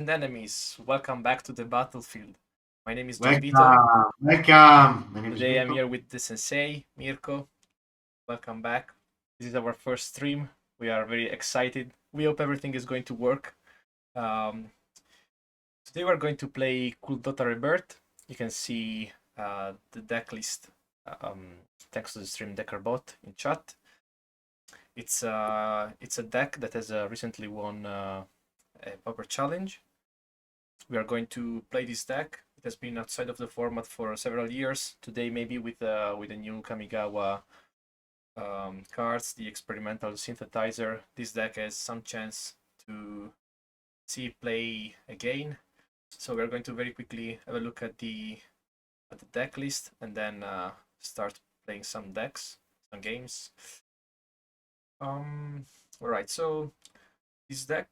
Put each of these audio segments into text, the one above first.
and enemies, welcome back to the battlefield. My name is John Vito. Welcome, welcome. My name is Today I'm Mirko. here with the sensei, Mirko. Welcome back. This is our first stream. We are very excited. We hope everything is going to work. Um, Today we're going to play Kuldotha Rebirth. You can see the deck list thanks to the stream decker bot in chat. It's a deck that has recently won a Pauper challenge. We are going to play this deck. It has been outside of the format for several years. Today, maybe with the new Kamigawa cards, the experimental synthesizer, this deck has some chance to see it play again. So we're going to very quickly have a look at the deck list and then start playing some decks, some games. All right. So this deck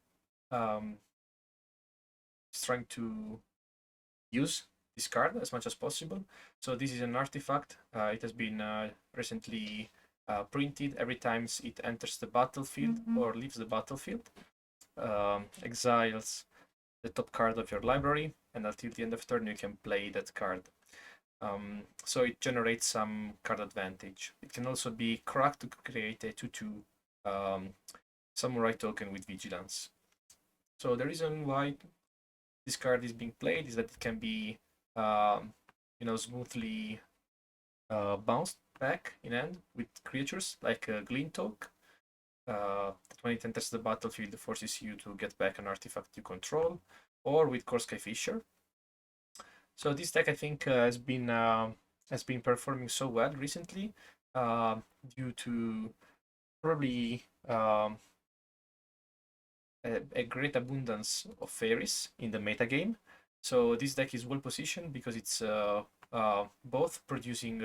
is trying to use this card as much as possible. So this is an artifact. It has been recently printed. Every time it enters the battlefield or leaves the battlefield, exiles the top card of your library, and until the end of turn you can play that card. So it generates some card advantage. It can also be cracked to create a 2/2 samurai token with vigilance. So the reason why this card is being played is that it can be smoothly bounced back in hand with creatures like Glintok. That when it enters the battlefield, it forces you to get back an artifact you control, or with Korskai Fisher. So this deck, I think, has been performing so well recently due to probably a great abundance of Faeries in the metagame. So this deck is well positioned because it's both producing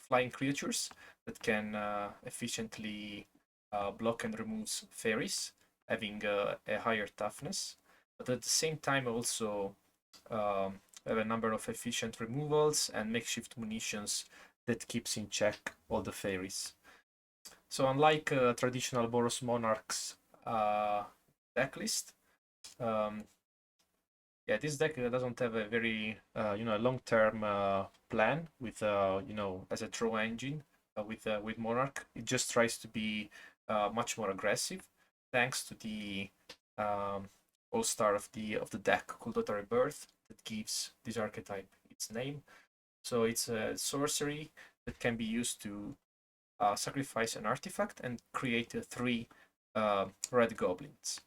flying creatures that can efficiently block and remove Faeries, having a higher toughness, but at the same time also have a number of efficient removals and makeshift munitions that keeps in check all the Faeries. So unlike traditional Boros Monarchs deck list, yeah, this deck doesn't have a very long-term plan with as a draw engine with Monarch. It just tries to be much more aggressive, thanks to the all-star of the deck, Kuldotha Rebirth, that gives this archetype its name. So it's a sorcery that can be used to sacrifice an artifact and create three red goblins.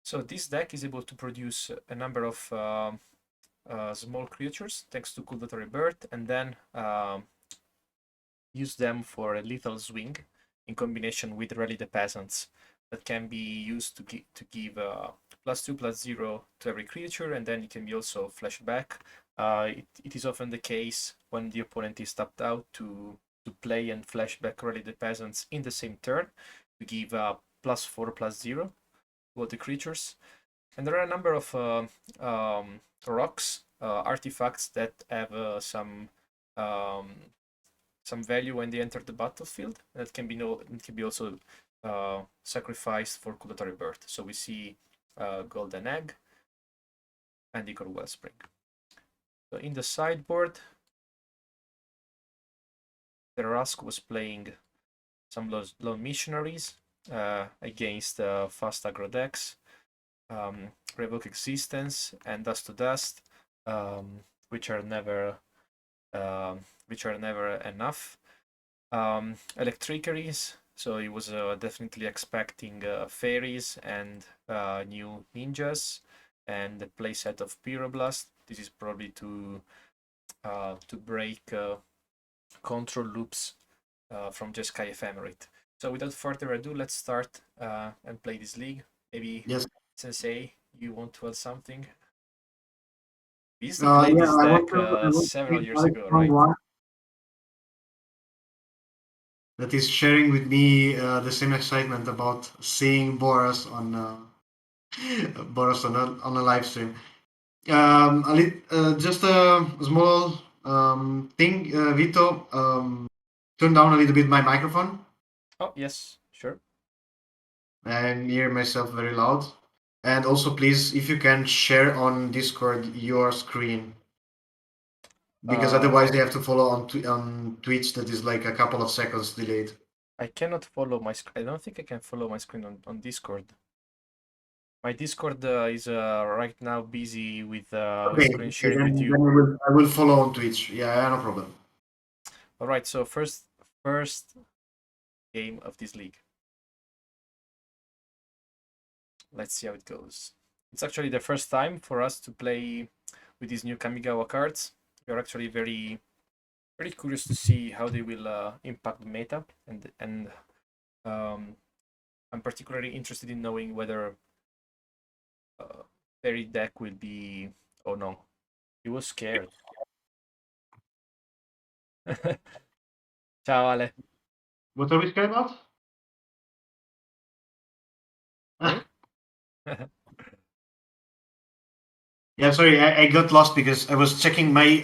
So this deck is able to produce a number of small creatures thanks to Kuldotha Rebirth, and then use them for a lethal swing in combination with Rally the Peasants that can be used to give +2/+0 to every creature, and then it can be also flashed back. It is often the case when the opponent is tapped out to play and flash back Rally the Peasants in the same turn to give +4/+0 to all the creatures. And there are a number of rocks, artifacts that have some value when they enter the battlefield. That can be also sacrificed for Kuldotha Rebirth. So we see Golden Egg and Ichor Wellspring. So in the sideboard, Tarrasque was playing some Lone Missionaries against fast aggro decks, Revoke Existence and Dust to Dust, which are never enough. Electricaries, so he was definitely expecting Faeries and new ninjas and the playset of Pyroblast. This is probably to break control loops from Jeskai Ephemerate. So without further ado, let's start and play this league. Maybe Yes. Sensei, you want to add something? We used to play Yeah, this deck I want to several thank years Alex ago, from right? One that is sharing with me the same excitement about seeing Boris on Boris on a live stream. Just a small thing, Vito. Turn down a little bit my microphone. Oh, yes, sure. I hear myself very loud. And also, please, if you can share on Discord your screen, because otherwise they have to follow on Twitch that is like a couple of seconds delayed. I cannot follow my screen. I don't think I can follow my screen on Discord. My Discord is right now busy with Okay, screen sharing with then you. I will follow on Twitch. Yeah, no problem. All right, so first game of this league. Let's see how it goes. It's actually the first time for us to play with these new Kamigawa cards. We're actually very curious to see how they will impact the meta, and I'm particularly interested in knowing whether Fairy deck will be. Oh no, he was scared. Ciao Ale. What are we scared about? Me? Yeah, sorry, I got lost because I was checking my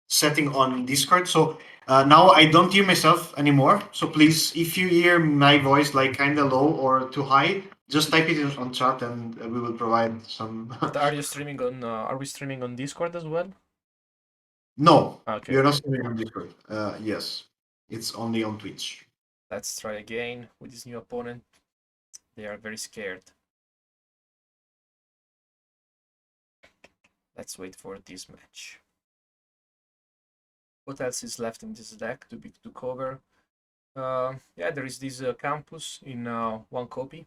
setting on Discord. So now I don't hear myself anymore. So please, if you hear my voice like kind of low or too high, just type it in on chat and we will provide some. But are you streaming on? Are we streaming on Discord as well? No, Okay, we are not okay. streaming on Discord. Yes, it's only on Twitch. Let's try again with this new opponent. They are very scared. Let's wait for this match. What else is left in this deck to cover? Yeah, there is this campus in one copy.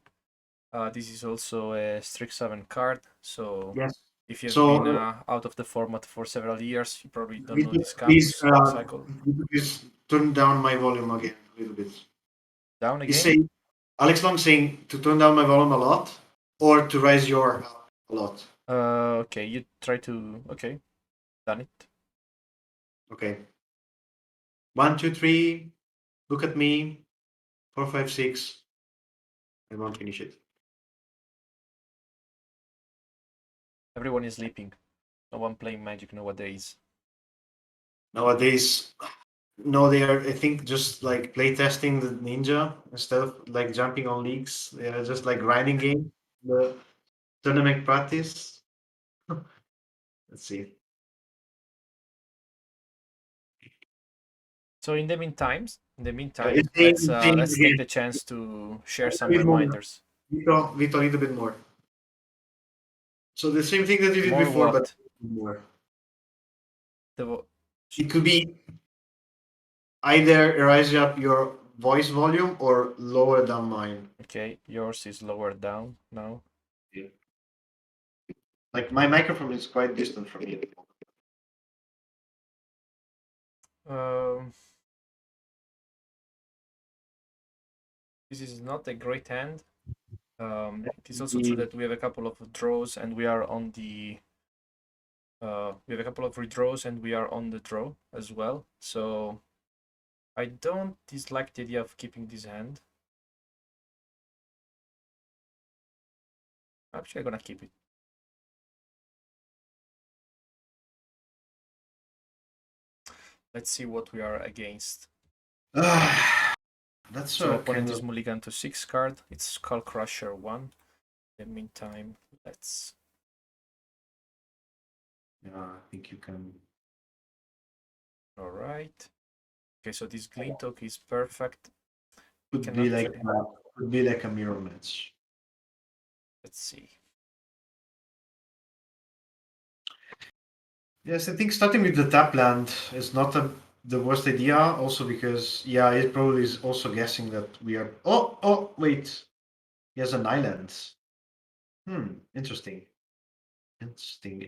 This is also a Strixhaven card, so Yes. if you've So been out of the format for several years, you probably don't know Vito, this please, campus cycle. Vito, please turn down my volume again a little bit. Down He's again? saying Alex Long saying to turn down my volume a lot or to raise your a lot. Okay, you try to. Okay, done it. Okay. 1, 2, 3. Look at me. 4, 5, 6. I won't finish it. Everyone is sleeping. No one playing Magic nowadays. Nowadays, no, they are. I think just like playtesting the ninja instead of like jumping on leagues. They are just like grinding game. The tournament practice. Let's see. So in the It's meantime, saying, let's take again. the chance to share A some bit more. reminders. Vito, a little bit more. So the same thing that you did More before, but what? more. The It could be either raise up your voice volume or lower down mine. Okay, yours is lower down now. Yeah. Like my microphone is quite distant from you. Um, this is not a great hand. It is also true that we have a couple of draws and we are on the we have a couple of redraws and we are on the draw as well. So I don't dislike the idea of keeping this hand. Actually, I'm gonna keep it. Let's see what we are against. That's So opponent kind is of. mulligan to 6 card. It's Skull Crusher 1. In the meantime, let's. Yeah, I think you can. Alright. Okay, so this Glintok is perfect. We Could can be like actually. could be like a mirror match. Let's see. Yes, I think starting with the tap land is not the worst idea. Also because yeah, it probably is also guessing that we are. Oh wait, he has an island. Interesting. Interesting.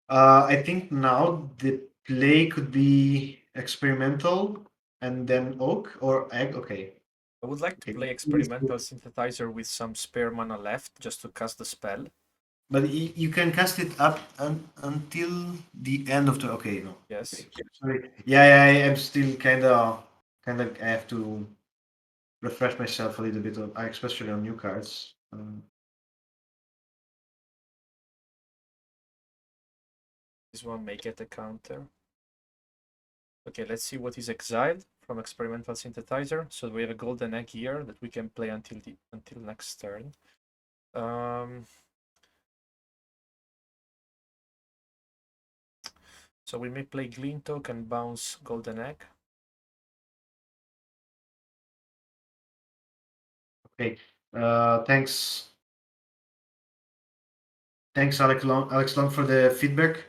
I think now the play could be experimental and then oak or egg. Okay. I would like to Okay. play Experimental Synthesizer with some spare mana left just to cast the spell. But you can cast it up until the end of the. Okay, no. Yes. Sorry. Yeah, I'm still kind of. I have to refresh myself a little bit, especially on new cards. This one may get a counter. Okay, let's see what is exiled from experimental synthesizer. So we have a golden egg here that we can play until next turn. So we may play Glintok and bounce golden egg. Okay. Thanks. Thanks, Alex Long, for the feedback.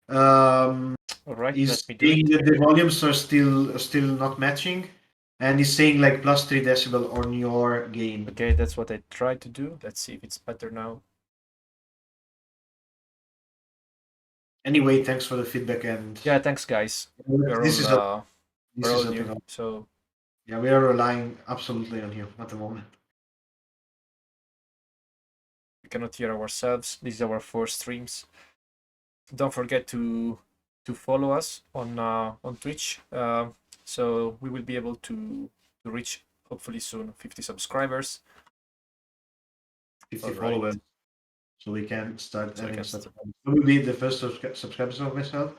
All right, He's let me do saying it. that the volumes are still not matching, and he's saying like +3 decibel on your game. Okay, that's what I tried to do. Let's see if it's better now. Anyway, thanks for the feedback, and Yeah, thanks guys. We're this is all helping new, out. so Yeah, we are relying absolutely on you at the moment. we cannot hear ourselves. These are our 4 streams. Don't forget to follow us on Twitch. So we will be able to reach hopefully soon 50 subscribers. 50 All followers, right. so we can start So adding subscribers. I will be the first subscribers of myself.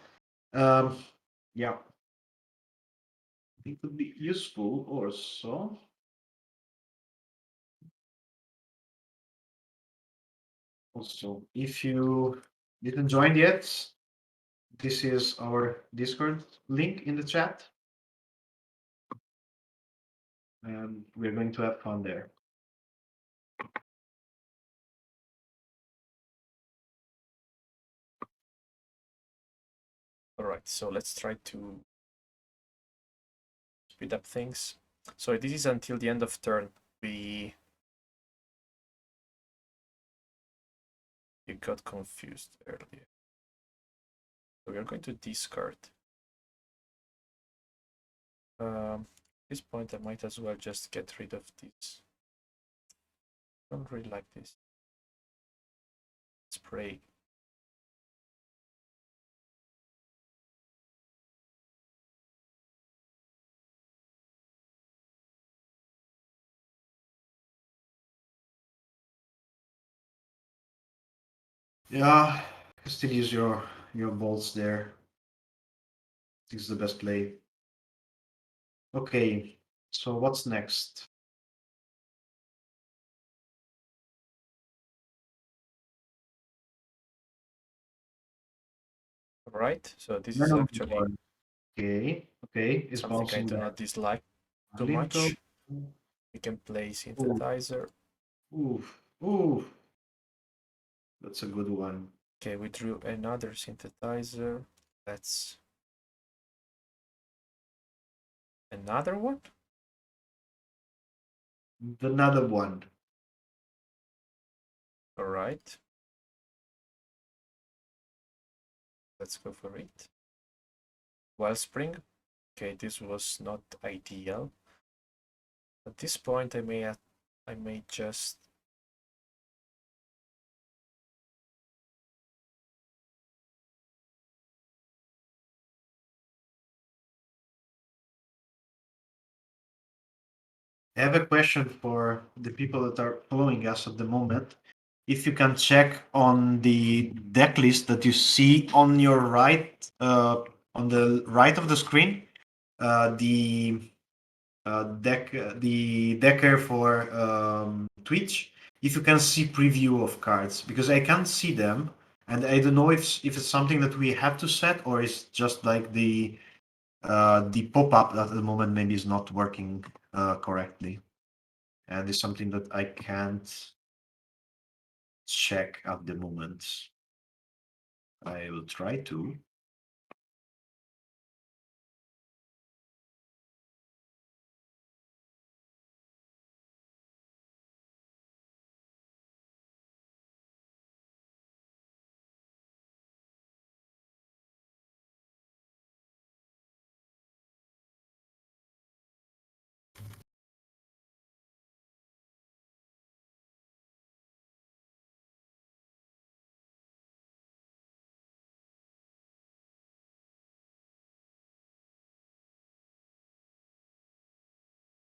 Yeah. It would be useful also. Also, if you didn't join yet, this is our Discord link in the chat. And we're going to have fun there. All right. So let's try to speed up things. So this is until the end of turn. You got confused earlier. So we are going to discard. At this point, I might as well just get rid of this. Don't really like this. Spray. Yeah, still use your bolts there. This is the best play. Okay, so what's next? All right. So this is actually okay. It's something I bouncing do back. not dislike too Glinto. much. We can play synthesizer. Ooh. That's a good one. Okay, we drew another synthesizer. That's another one. Another one. All right. Let's go for it. Wellspring. Okay, this was not ideal. At this point, I may just I have a question for the people that are following us at the moment. If you can check on the deck list that you see on your right, on the right of the screen, the the decker for Twitch. If you can see preview of cards, because I can't see them, and I don't know if it's something that we have to set or it's just like the pop-up that at the moment maybe is not working correctly, and it's something that I can't check at the moment. I will try to.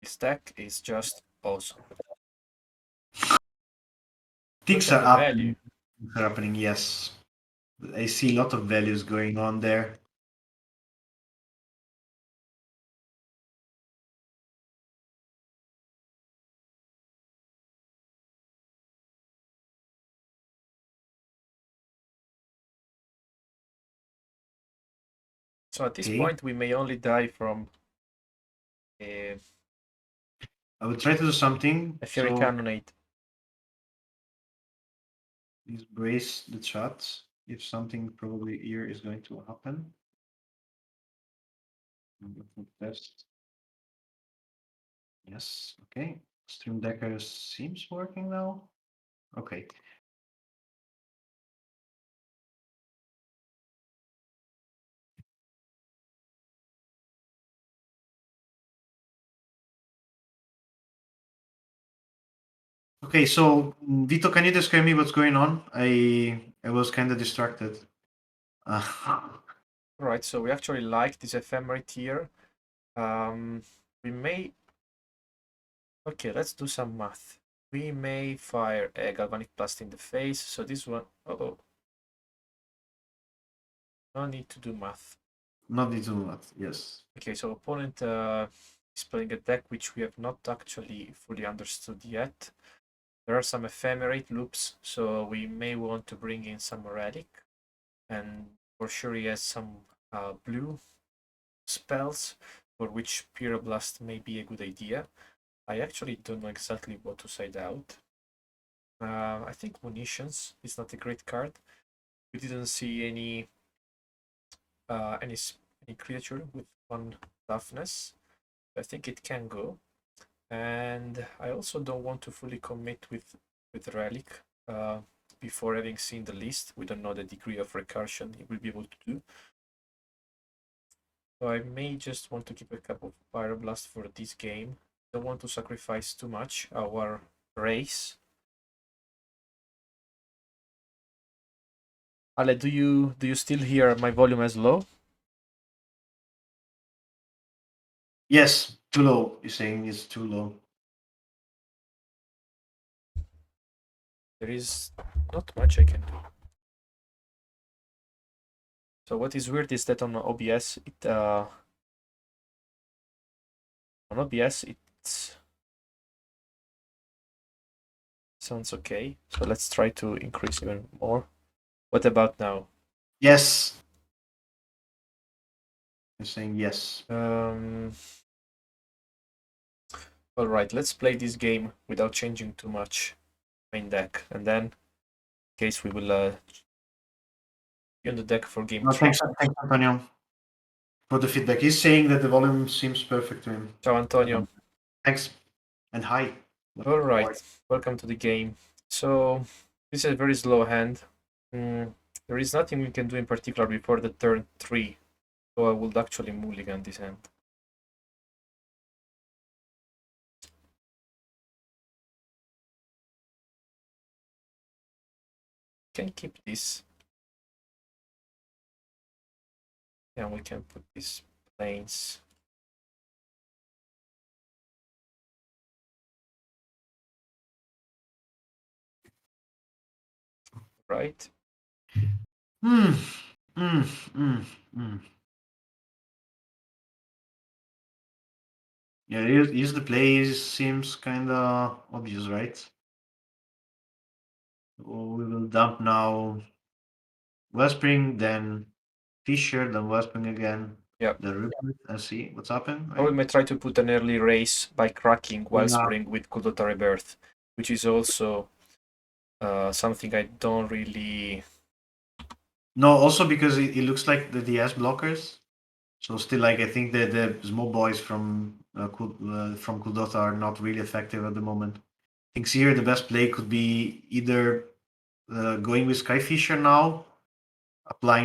stack is just awesome. Things Look at are the value. happening. Yes, I see a lot of values going on there. So at this Okay. point, we may only die from I will try to do something. a Fairy So Cannonade. please brace the chat if something probably here is going to happen. Test. Yes. Okay. Stream Decker seems working now. Okay. Okay, so Vito, can you describe me what's going on? I was kind of distracted. Right, so we actually like this Ephemerate here. We may... Okay, let's do some math. We may fire a Galvanic Blast in the face, so this one... Uh-oh. No need to do math. Not need to do that, yes. Okay, so opponent is playing a deck which we have not actually fully understood yet. There are some Ephemerate loops, so we may want to bring in some Relic. And for sure he has some blue spells for which Pyroblast may be a good idea. I actually don't know exactly what to side out. I think Munitions is not a great card. We didn't see any creature with one toughness. I think it can go. And I also don't want to fully commit with Relic before having seen the list. We don't know the degree of recursion it will be able to do. So I may just want to keep a couple of Pyroblast for this game. Don't want to sacrifice too much our race. Ale, do you still hear my volume as low? Yes, too low. You're saying it's too low. There is not much I can do. So what is weird is that on OBS it sounds okay. So let's try to increase even more. What about now? Yes. You're saying yes. All right, let's play this game without changing too much main deck, and then in case we will be on the deck for game No, 3. thanks, Antonio, for the feedback. He's saying that the volume seems perfect to him. Ciao, Antonio. Thanks. And hi. All right, welcome to the game. So this is a very slow hand. There is nothing we can do in particular before the turn 3, so I would actually mulligan this hand. Can keep this. And we can put these planes. Right? Hmm. Hmm. Hmm. Hmm. Yeah, here's the play seems kind of obvious, right? So we will dump now Wellspring, then Fisher, then Wellspring again. Yeah. The Rebirth, and see what's happened. Or we Right? may try to put an early race by cracking Yeah. Wellspring with Kuldotha Rebirth, which is also something I don't really... No, also because it looks like the DS blockers. So still, like I think the small boys from Kuldotha are not really effective at the moment. I think here the best play could be either going with Skyfisher now,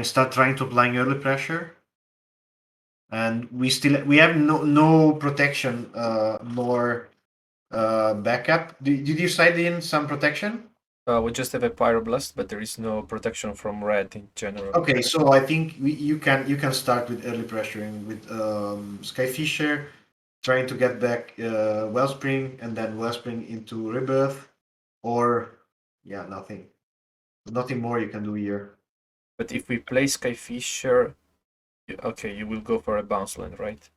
start trying to applying early pressure, and we have no protection nor backup. Did you side in some protection? we just have a Pyroblast, but there is no protection from red in general. Okay, so I think you can start with early pressuring with Skyfisher, trying to get back Wellspring and then Wellspring into Rebirth, or yeah, nothing more you can do here. But if we play Skyfisher, okay, you will go for a bounce land, right?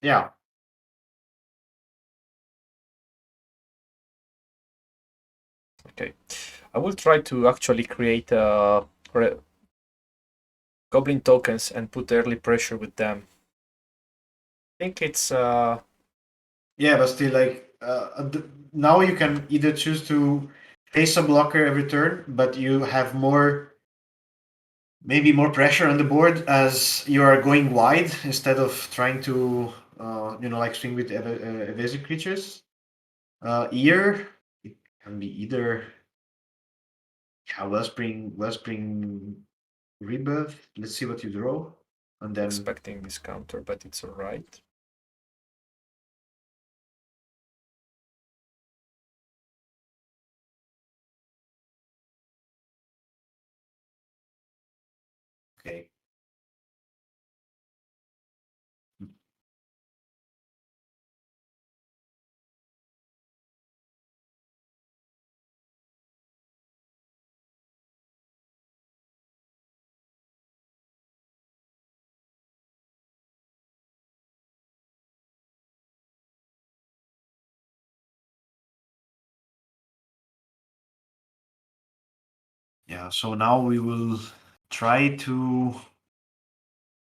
Yeah. Okay. I will try to actually create goblin tokens and put early pressure with them. I think it's Yeah, but still, like now you can either choose to face a blocker every turn, but you have maybe more pressure on the board as you are going wide instead of trying to like swing with evasive creatures. Ear, it can be either Wellspring Rebirth. Let's see what you draw, and then expecting this counter, but it's alright. okay. Yeah, so now we will try to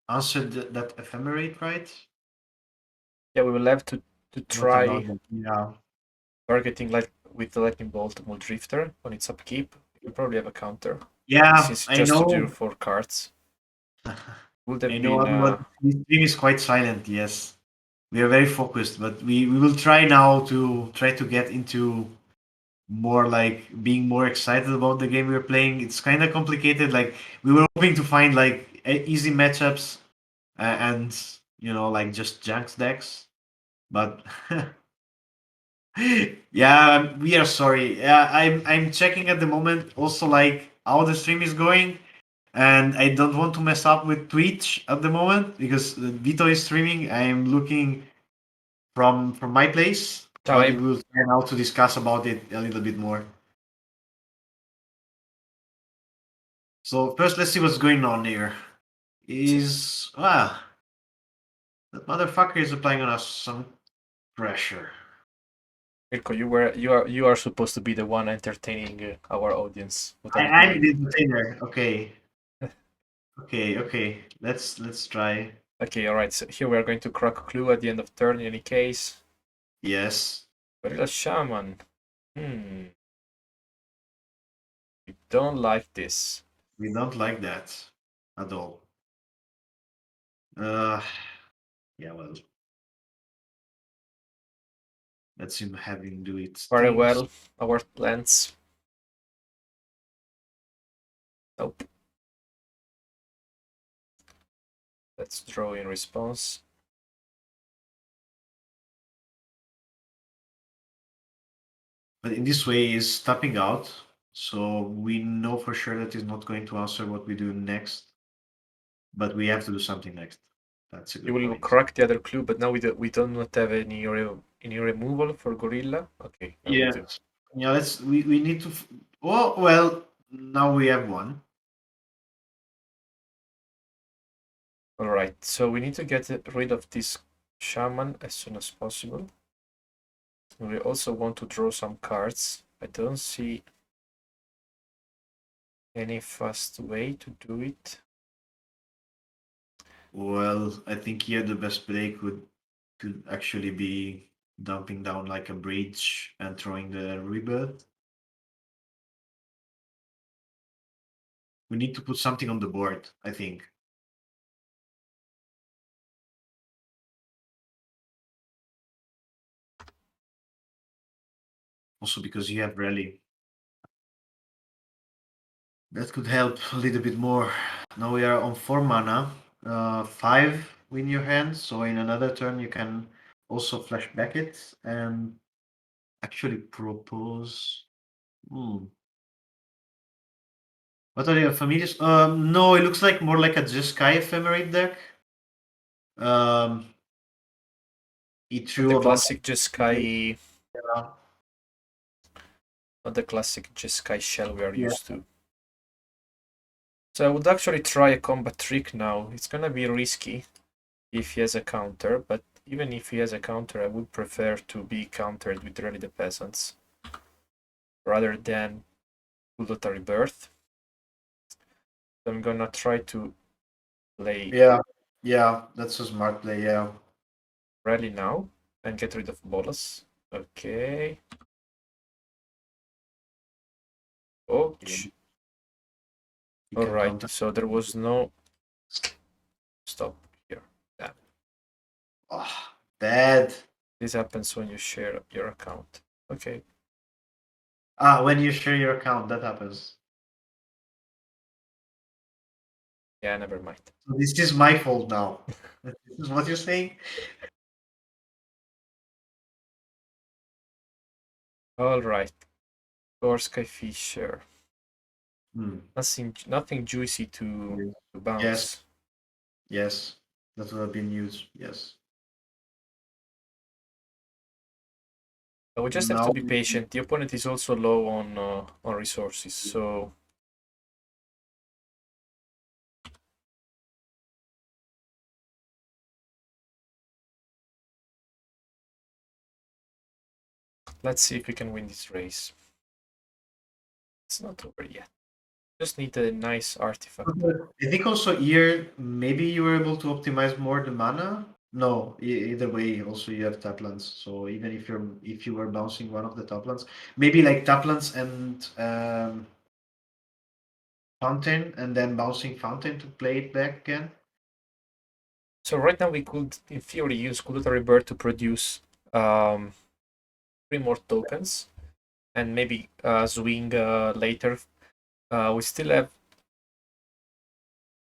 answer that ephemerate, right? Yeah, we will have to What about try that? Yeah. targeting with the lightning bolt Mold Drifter on its upkeep. We probably have a counter. This Yeah, is I just to do know. 4 cards. Would I have know been everyone. This stream is quite silent. Yes, we are very focused, but we will try now to try to get into more like being more excited about the game we're playing. It's kind of complicated. Like we were hoping to find like easy matchups and like just janks decks, but yeah, we are sorry. Yeah, I'm checking at the moment also like how the stream is going, and I don't want to mess up with Twitch at the moment because Vito is streaming. I am looking from my place, but we time. will try now to discuss about it a little bit more. So first, let's see what's going on here. That motherfucker is applying on us some pressure. Mirko, you are supposed to be the one entertaining our audience. What are you I'm doing? the entertainer. Okay, okay. Let's try. Okay, alright, so here we are going to crack a clue at the end of turn in any case. Yes, Gorilla Shaman. Hmm. We don't like this. we don't like that at all. Uh, yeah. Well, let's have him do its Very things. well. Our plans. Nope. Let's draw in response. But in this way, he's tapping out, so we know for sure that he's not going to answer what we do next. But we have to do something next. That's a You good will point. crack the other clue, but now we do not have any removal for Gorilla. Okay, now we Yeah. do. Yeah. We need to. Oh well. Now we have one. Alright, so we need to get rid of this Shaman as soon as possible. We also want to draw some cards. I don't see any fast way to do it. Well, I think here the best play could actually be dumping down like a bridge and throwing the rebirth. We need to put something on the board, I think. Also because you have rally. That could help a little bit more. Now we are on 4 mana. 5 win your hand, so in another turn you can also flash back it and actually propose. Hmm. What are your familiars? No, it looks like more like a Jeskai Ephemerate deck. Um, he Not threw the about. classic Jeskai, not the classic Jeskai shell we are Yeah. used to. So I would actually try a combat trick now. It's gonna be risky if he has a counter, but even if he has a counter, I would prefer to be countered with Rally the Peasants rather than Kuldotha Rebirth. So I'm gonna try to play Yeah, that's a smart play. Yeah. Rally now and get rid of Bolas. Okay. Ouch. You All can right. counter. So there was no stop here. Damn. Oh, bad. This happens when you share your account. Okay. When you share your account, that happens. Yeah, never mind. So this is my fault now. This is what you're saying? All right. Gorska Fisher. Hmm. Nothing juicy to Yes, bounce. yes. That would have been used. Yes. We just have to Now, be patient. The opponent is also low on resources, so let's see if we can win this race. It's not over yet. Just need a nice artifact. I think also here, maybe you were able to optimize more the mana. No, either way, also you have taplands. So even if you were bouncing one of the taplands, maybe like taplands and fountain, and then bouncing fountain to play it back again. So right now we could, in theory, use Kuldotha Rebirth to produce 3 more tokens, and maybe swing later. We still have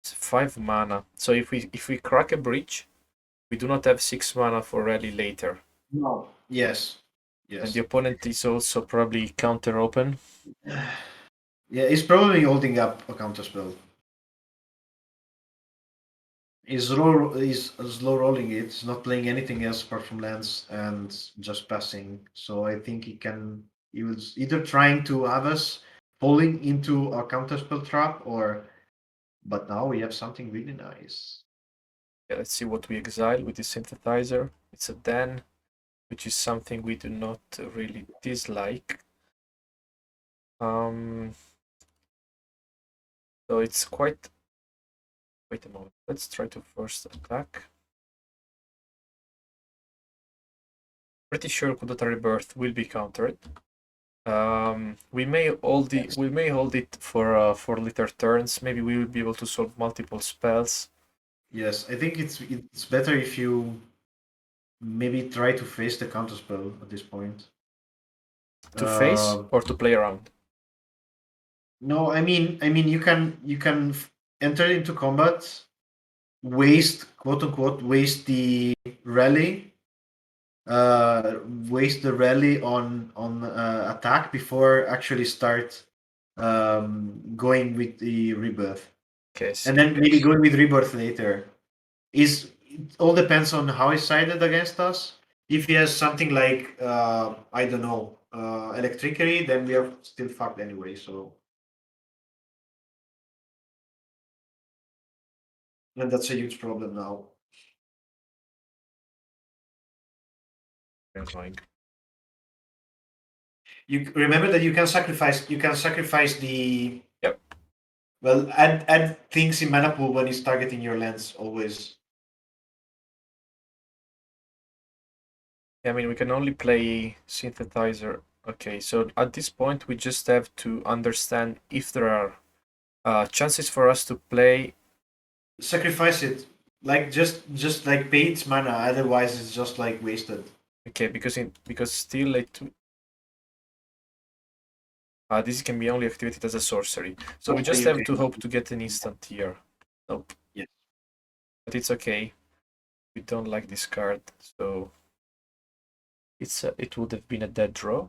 5 mana. So if we crack a bridge, we do not have 6 mana for rally later. No. Yes. And the Yes. opponent is also probably counter open. Yeah, he's probably holding up a counter spell. He's slow rolling it. He's not playing anything else apart from lands and just passing. So I think he was either trying to have us falling into a counter spell trap, or but now we have something really nice. Yeah, let's see what we exile with the synthesizer. It's a Den, which is something we do not really dislike. So it's quite. Wait a moment. Let's try to first attack. Pretty sure Kuldotha Rebirth will be countered. We may hold it for later turns. Maybe we will be able to solve multiple spells. Yes, I think it's better if you maybe try to face the counter spell at this point. To face or to play around. No, I mean you can enter into combat, waste quote unquote waste the rally, waste the rally on attack before actually start going with the rebirth, Okay, and see. then maybe going with rebirth later. Is it all depends on how he's sided against us. If he has something like I don't know electricity, then we are still fucked anyway. So and that's a huge problem now. Annoying. You remember that you can sacrifice the Yep. well add things in mana pool when it's targeting your lands always. I mean, we can only play synthesizer. Okay, so at this point, we just have to understand if there are chances for us to play. Sacrifice it. Like just like pay its mana, otherwise it's just like wasted. Okay, because still this can be only activated as a sorcery. So we just Okay, have okay. to hope to get an instant here. Nope. Yes. But it's okay. We don't like this card, so it would have been a dead draw.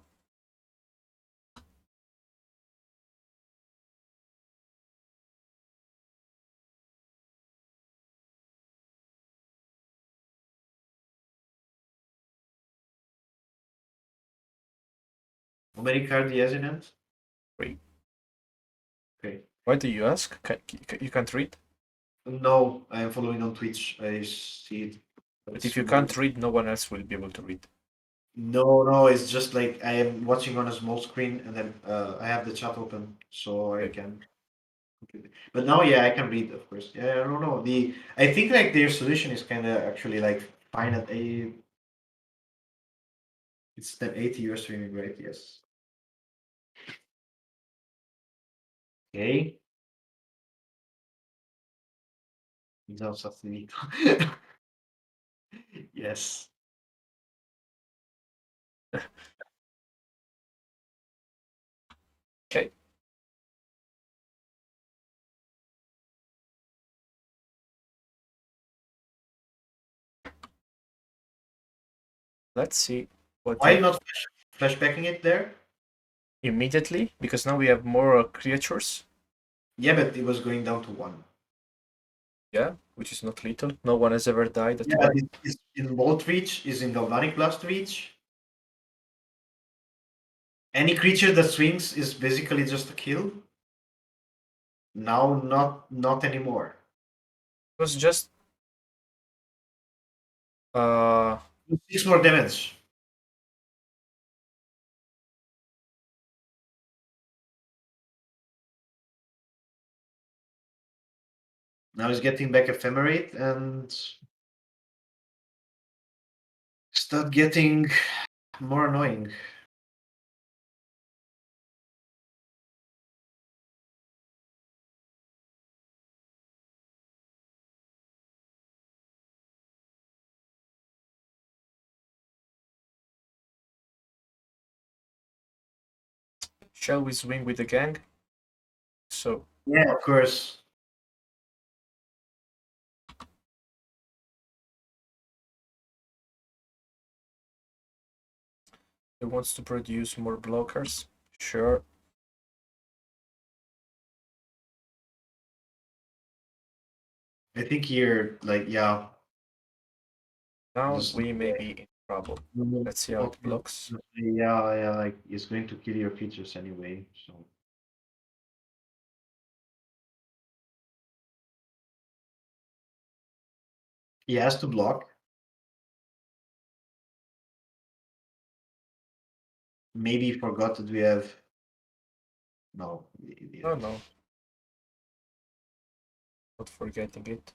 How many cards he has in hand? 3. Okay. Why do you ask? You can't read? No, I am following on Twitch. I see it. But It's if you can't read, no one else will be able to read. No, it's just like I am watching on a small screen and then I have the chat open so I Okay. can completely. But now, yeah, I can read, of course. Yeah, I don't know. I think like their solution is kind of actually like fine at a. It's that 80 you're streaming, right? Yes. Okay. Già ho finito. Yes. Okay. Let's see what Why they not flashbacking it there? immediately, because now we have more creatures. Yeah, but it was going down to one. Yeah, which is not lethal. No one has ever died at Yeah, but one. it's in Bolt Reach, is in Galvanic Blast Reach. Any creature that swings is basically just a kill. Now, not anymore. It was just uh 6 more damage. Now he's getting back Ephemerate and start getting more annoying. shall we swing with the gang? So Yeah, of course. he wants to produce more blockers. Sure. I think here, like, yeah. Now Just we may be in trouble. Let's see how it okay. blocks. Yeah, like it's going to kill your creatures anyway. So he has to block. Maybe he forgot that we have. No, he Oh didn't. no, not forgetting it.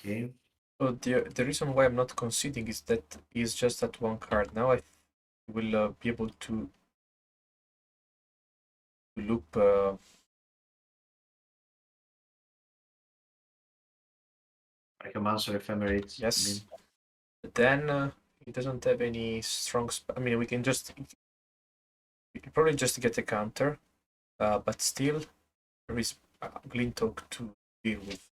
Okay. So the reason why I'm not conceding is that he's just at one card. Now I will be able to loop. I can answer Ephemerate. I mean, Yes. But then he doesn't have any strong. I mean, we can just probably just get a counter, but still there is Glintok to deal with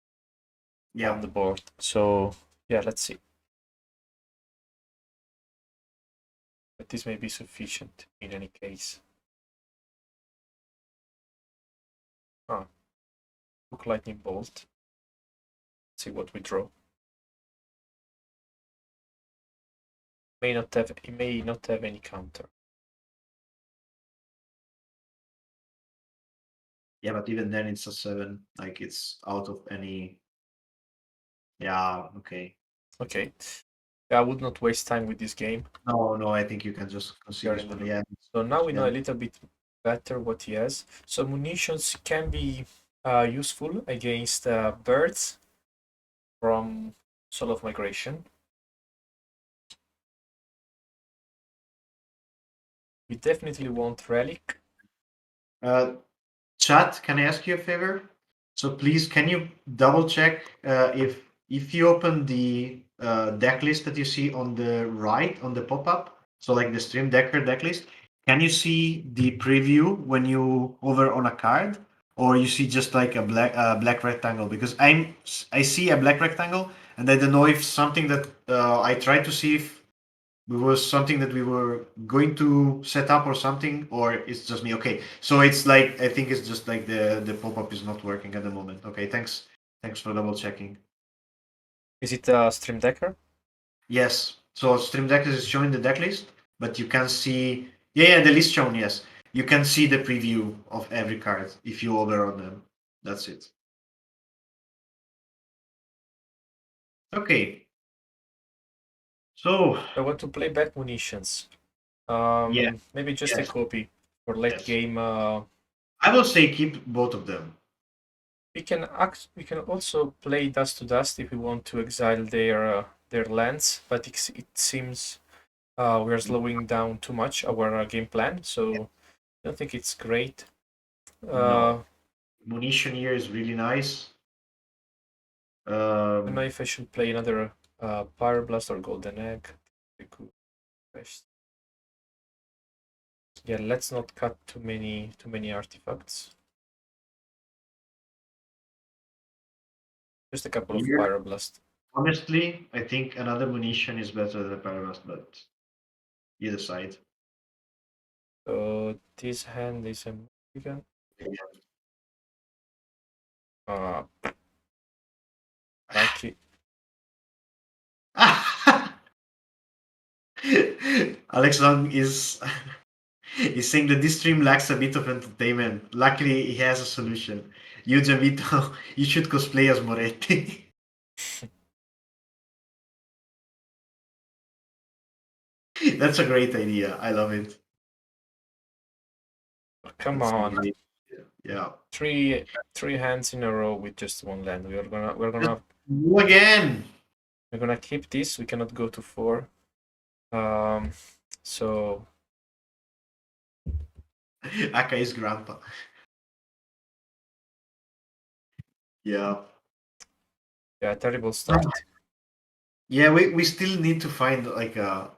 yeah. on the board. So yeah, let's see. But this may be sufficient in any case. Ah, Hook Lightning Bolt. Let's see what we draw. He may not have any counter. Yeah, but even then it's a 7. Like it's out of any. Yeah. Okay. Okay. I would not waste time with this game. No, I think you can just We concede are this in the one. loop. Yeah. So now we know Yeah. a little bit better what he has. So munitions can be useful against birds from Soul of Migration. We definitely want Relic. Chat, can I ask you a favor? So please, can you double check if you open the deck list that you see on the right on the pop-up, so like the Stream Decker deck list, can you see the preview when you hover on a card, or you see just like a black rectangle? Because I see a black rectangle, and I don't know if something that I tried to see if it was something that we were going to set up or something, or it's just me. Okay, so it's like I think it's just like the pop-up is not working at the moment. Okay, thanks Thanks for double checking. Is it a Stream Decker? Yes. So Stream Deck is showing the deck list, but you can see. Yeah, the list shown. Yes, you can see the preview of every card if you hover on them. That's it. Okay. So I want to play back munitions. yeah, Maybe just a yes, copy for late yes. game. I will say keep both of them. We can also play Dust to Dust if we want to exile their lands, but it seems we're slowing down too much our game plan, so I don't think it's great. No, Uh, munition here is really nice. I don't know if I should play another Pyroblast or Golden Egg. Yeah, let's not cut too many artifacts. Just a couple of Here, Pyroblast. honestly, I think another munition is better than Parablast, but you decide. So this hand is a mulligan. Lucky. Alex Long is saying that this stream lacks a bit of entertainment. Luckily, he has a solution. You, Javito, you should cosplay as Moretti. That's a great idea. I love it. Come That's a on. great idea. Yeah. Three hands in a row with just one land. You again. We're gonna keep this. We cannot go to 4. So Aka is grandpa. Yeah. yeah, terrible start. Yeah, we still need to find like a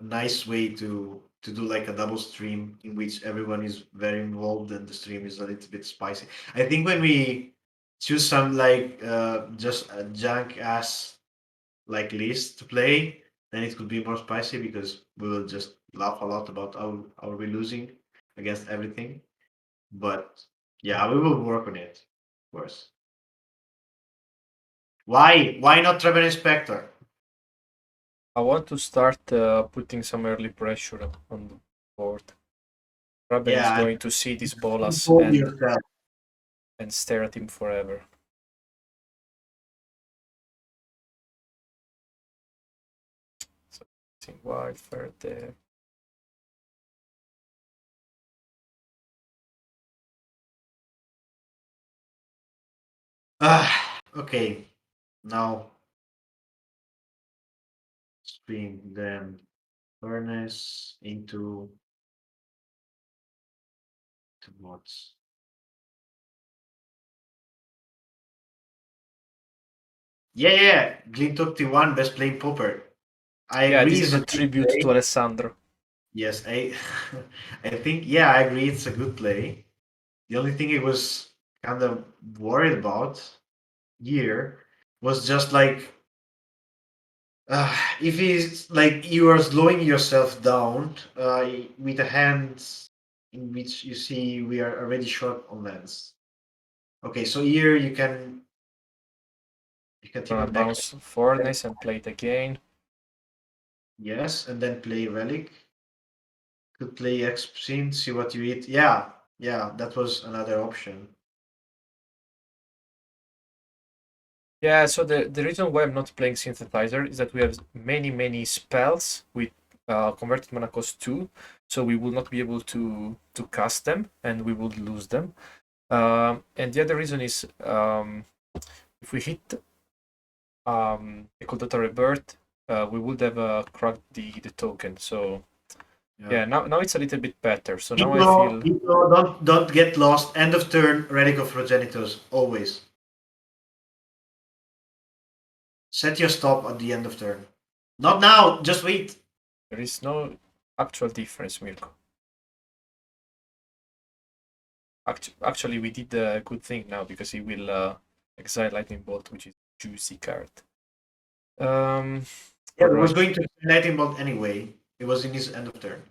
nice way to do like a double stream in which everyone is very involved and the stream is a little bit spicy. I think when we choose some like just a junk ass like list to play, then it could be more spicy because we will just laugh a lot about how we losing against everything. But yeah, we will work on it, of course. Why not Trevor Inspector? I want to start putting some early pressure on the board. Raben is Yeah, going to see these bolas control yourself. and stare at him forever. So wildfire there. Okay, now stream then furnace into mods. Yeah. Glintok T1 best playing Popper. I Yeah, agree this it's is a a good tribute play. to Alessandro. Yes, I I think yeah, I agree it's a good play. The only thing I was kind of worried about here was just like if it's like you are slowing yourself down with a hand in which you see we are already short on lands. Okay, so here you can tip Gonna a deck. bounce Furnace and play it again. Yes, and then play Relic. Could play Xpsin, see what you eat. Yeah, that was another option. Yeah, so the reason why I'm not playing Synthesizer is that we have many spells with converted mana cost 2, so we will not be able to cast them and we would lose them. And the other reason is if we hit the Kuldotha Rebirth, we would have cracked the token. So yeah, now it's a little bit better. So now I feel Don't get lost. End of turn, Relic of Progenitors, always. Set your stop at the end of turn. Not now, just wait. there is no actual difference, Mirko. Actually, we did a good thing now because he will exile Lightning Bolt, which is a juicy card. Yeah, it was Alright. going to Lightning Bolt anyway. It was in his end of turn.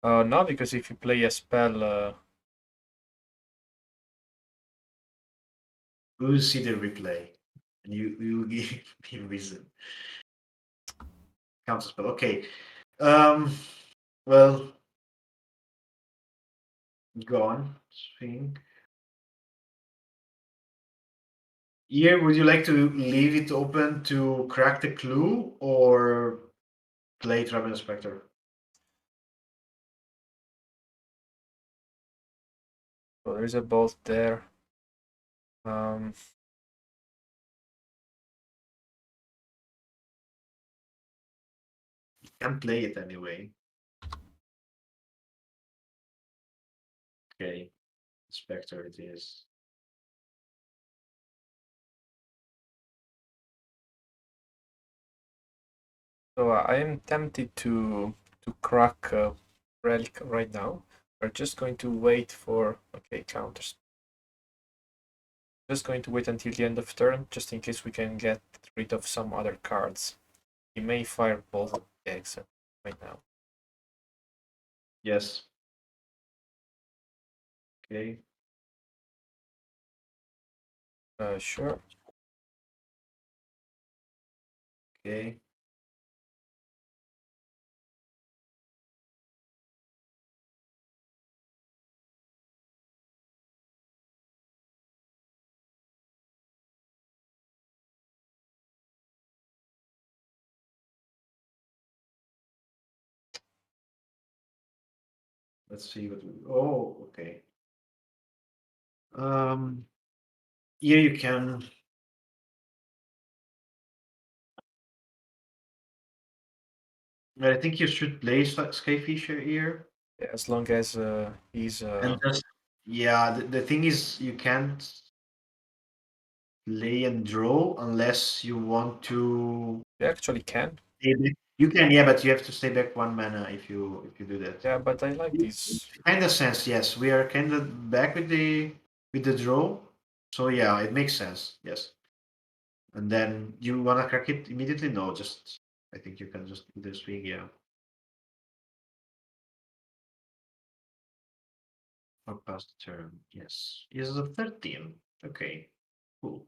No, because if you play a spell, We will see the replay, and you will give me a reason. Counter spell. Okay. Um. Well, go on. Swing. Here, would you like to leave it open to crack the clue or play Travel Inspector? So there is a bolt there. Um, You can play it anyway. Okay. Inspector it is. so I am tempted to crack relic right now. We're just going to wait for counters. Just going to wait until the end of turn, just in case we can get rid of some other cards. He may fire both eggs right now. Yes. Okay. Sure. Okay. Let's see what we. Oh, okay. Here you can. I think you should play Skyfisher here. Yeah, as long as he's And just yeah, the thing is you can't play and draw unless you want to. you actually can. You can, yeah, but you have to stay back 1 mana if you do that. Yeah, but I like this. Kind of sense, yes. We are kind of back with the draw, so yeah, it makes sense, yes. And then you wanna crack it immediately? No, just I think you can just do the swing, yeah. Or pass the turn, yes. Is a 13. Okay, cool.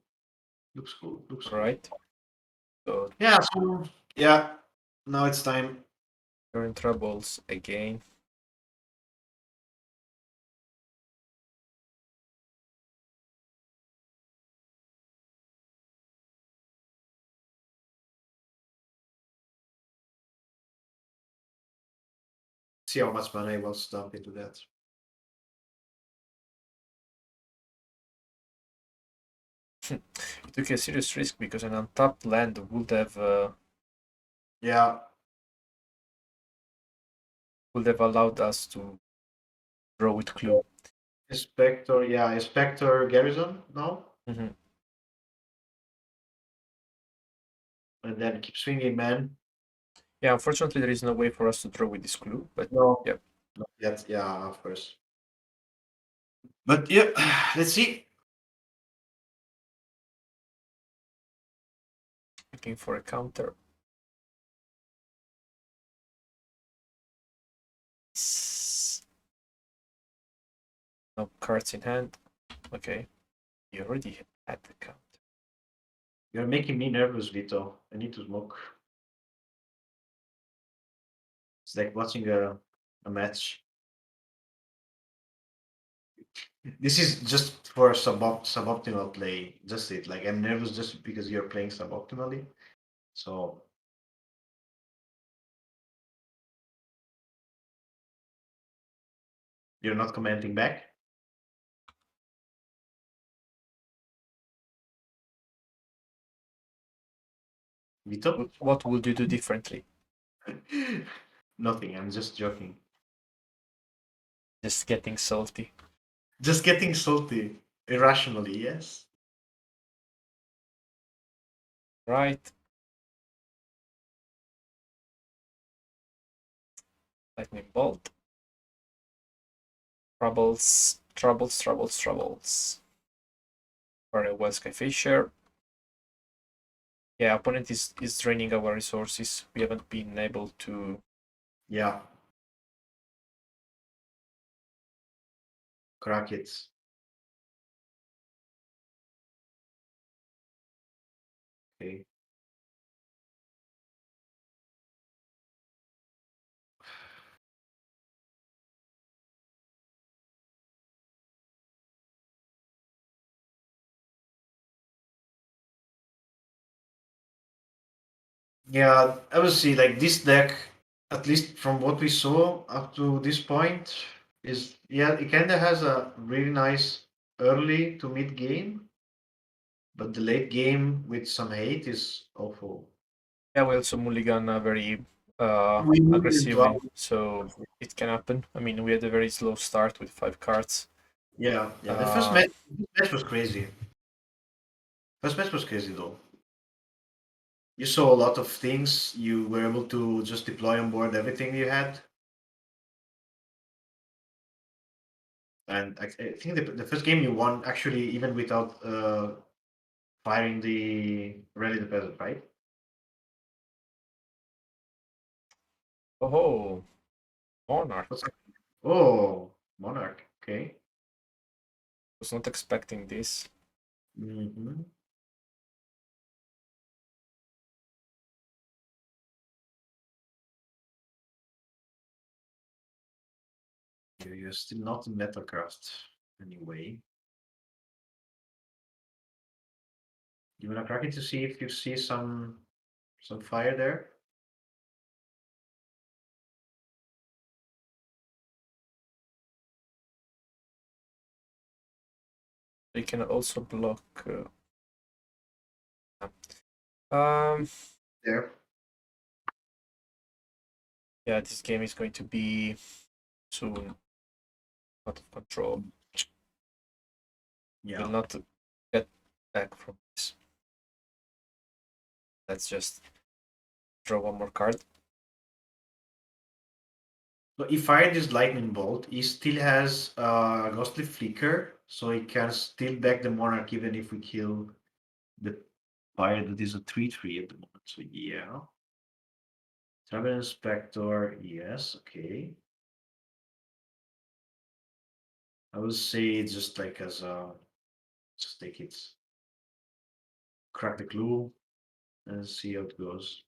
Looks cool. Looks cool. Right. So Yeah. So yeah, now it's time. you're in troubles again. See how much money I want to dump into that. You took a serious risk because an untapped land Yeah. would have allowed us to draw with clue. Inspector, yeah, Inspector Garrison now. Mm-hmm. And then keep swinging, man. Yeah, unfortunately, there is no way for us to draw with this clue, but No. yeah. Not yet, yeah, of course. But yeah, let's see. Looking for a counter. No cards in hand. Okay. You already had the count. You're making me nervous, Vito. I need to smoke. It's like watching a match. This is just for suboptimal play. Just it. Like I'm nervous just because you're playing suboptimally. So you're not commenting back, Vito? What would you do differently? Nothing. I'm just joking. Just getting salty. Just getting salty irrationally. Yes. Right. Lightning bolt. Troubles, troubles, troubles, troubles. For a Jeskai Fisher. Yeah, opponent is draining our resources. We haven't been able to. Yeah. Crack it. Okay. Yeah, I would see like this deck, at least from what we saw up to this point, is yeah, it kind of has a really nice early to mid game, but the late game with some hate is awful. Yeah, we also mulligan very We moved aggressively, well. so it can happen. I mean, we had a very slow start with 5 cards. Yeah, yeah. The Uh, match was crazy. First match was crazy though. You saw a lot of things. You were able to just deploy on board everything you had. And I think the first game you won actually even without firing the Rally the Peasant, right? oh, What's Monarch. Oh, Monarch. Okay. Was not expecting this. Hmm. You're still not in Metalcraft anyway. You wanna crack it to see if you see some fire there? You can also block. Um, There. yeah, this game is going to be soon out of control. Yeah. Will not get back from this. Let's just draw one more card. So he fired this lightning bolt. He still has ghostly flicker, so he can still back the monarch even if we kill the fire that is a 3/3 at the moment. So yeah. Travel Inspector, yes, okay. I would say it's just like as a just take it, crack the clue, and see how it goes.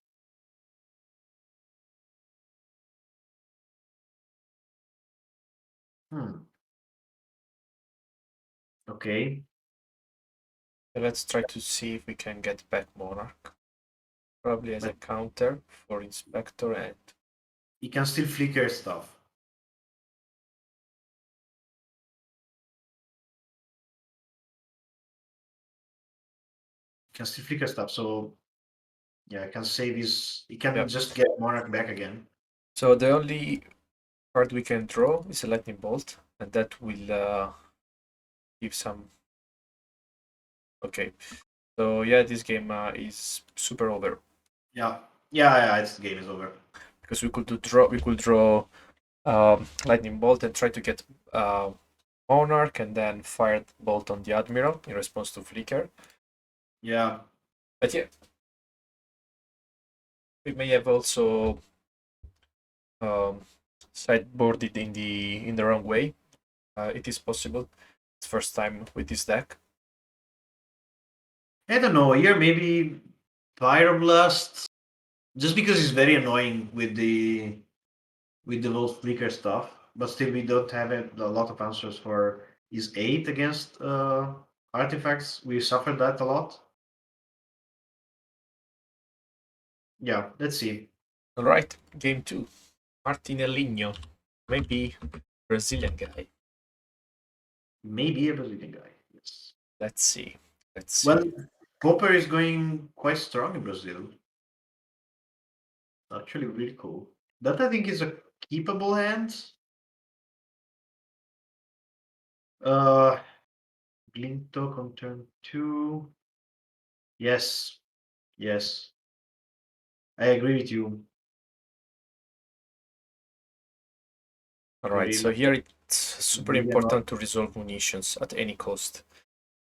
Hmm. Okay. Let's try to see if we can get back Monarch. Probably as a But counter for Inspector and you can still flicker stuff. You can still flicker stuff. So yeah, I can say this. You yeah. can just get Monarch back again. So the only card we can draw is a Lightning Bolt, and that will give some. Okay, so yeah, this game is super over Yeah. Yeah, this game is over. because we could draw Lightning Bolt and try to get Monarch and then fire Bolt on the Admiral in response to Flicker. Yeah. But yeah, we may have also sideboarded in the wrong way. It is possible. It's first time with this deck. I don't know. Here maybe Pyroblast, just because it's very annoying with the Wolf Flicker stuff, but still we don't have a lot of answers for is 8 against artifacts. We suffered that a lot. Yeah, let's see. All right, game 2. Martinellinho, maybe Brazilian guy. Maybe a Brazilian guy. Yes. Let's see. Let's Well, see. Popper is going quite strong in Brazil. Actually, really cool. That I think is a keepable hand. Uh, Glintok on turn 2. Yes, yes, I agree with you. All right, so Really, here it's super really annoying. important to resolve munitions at any cost.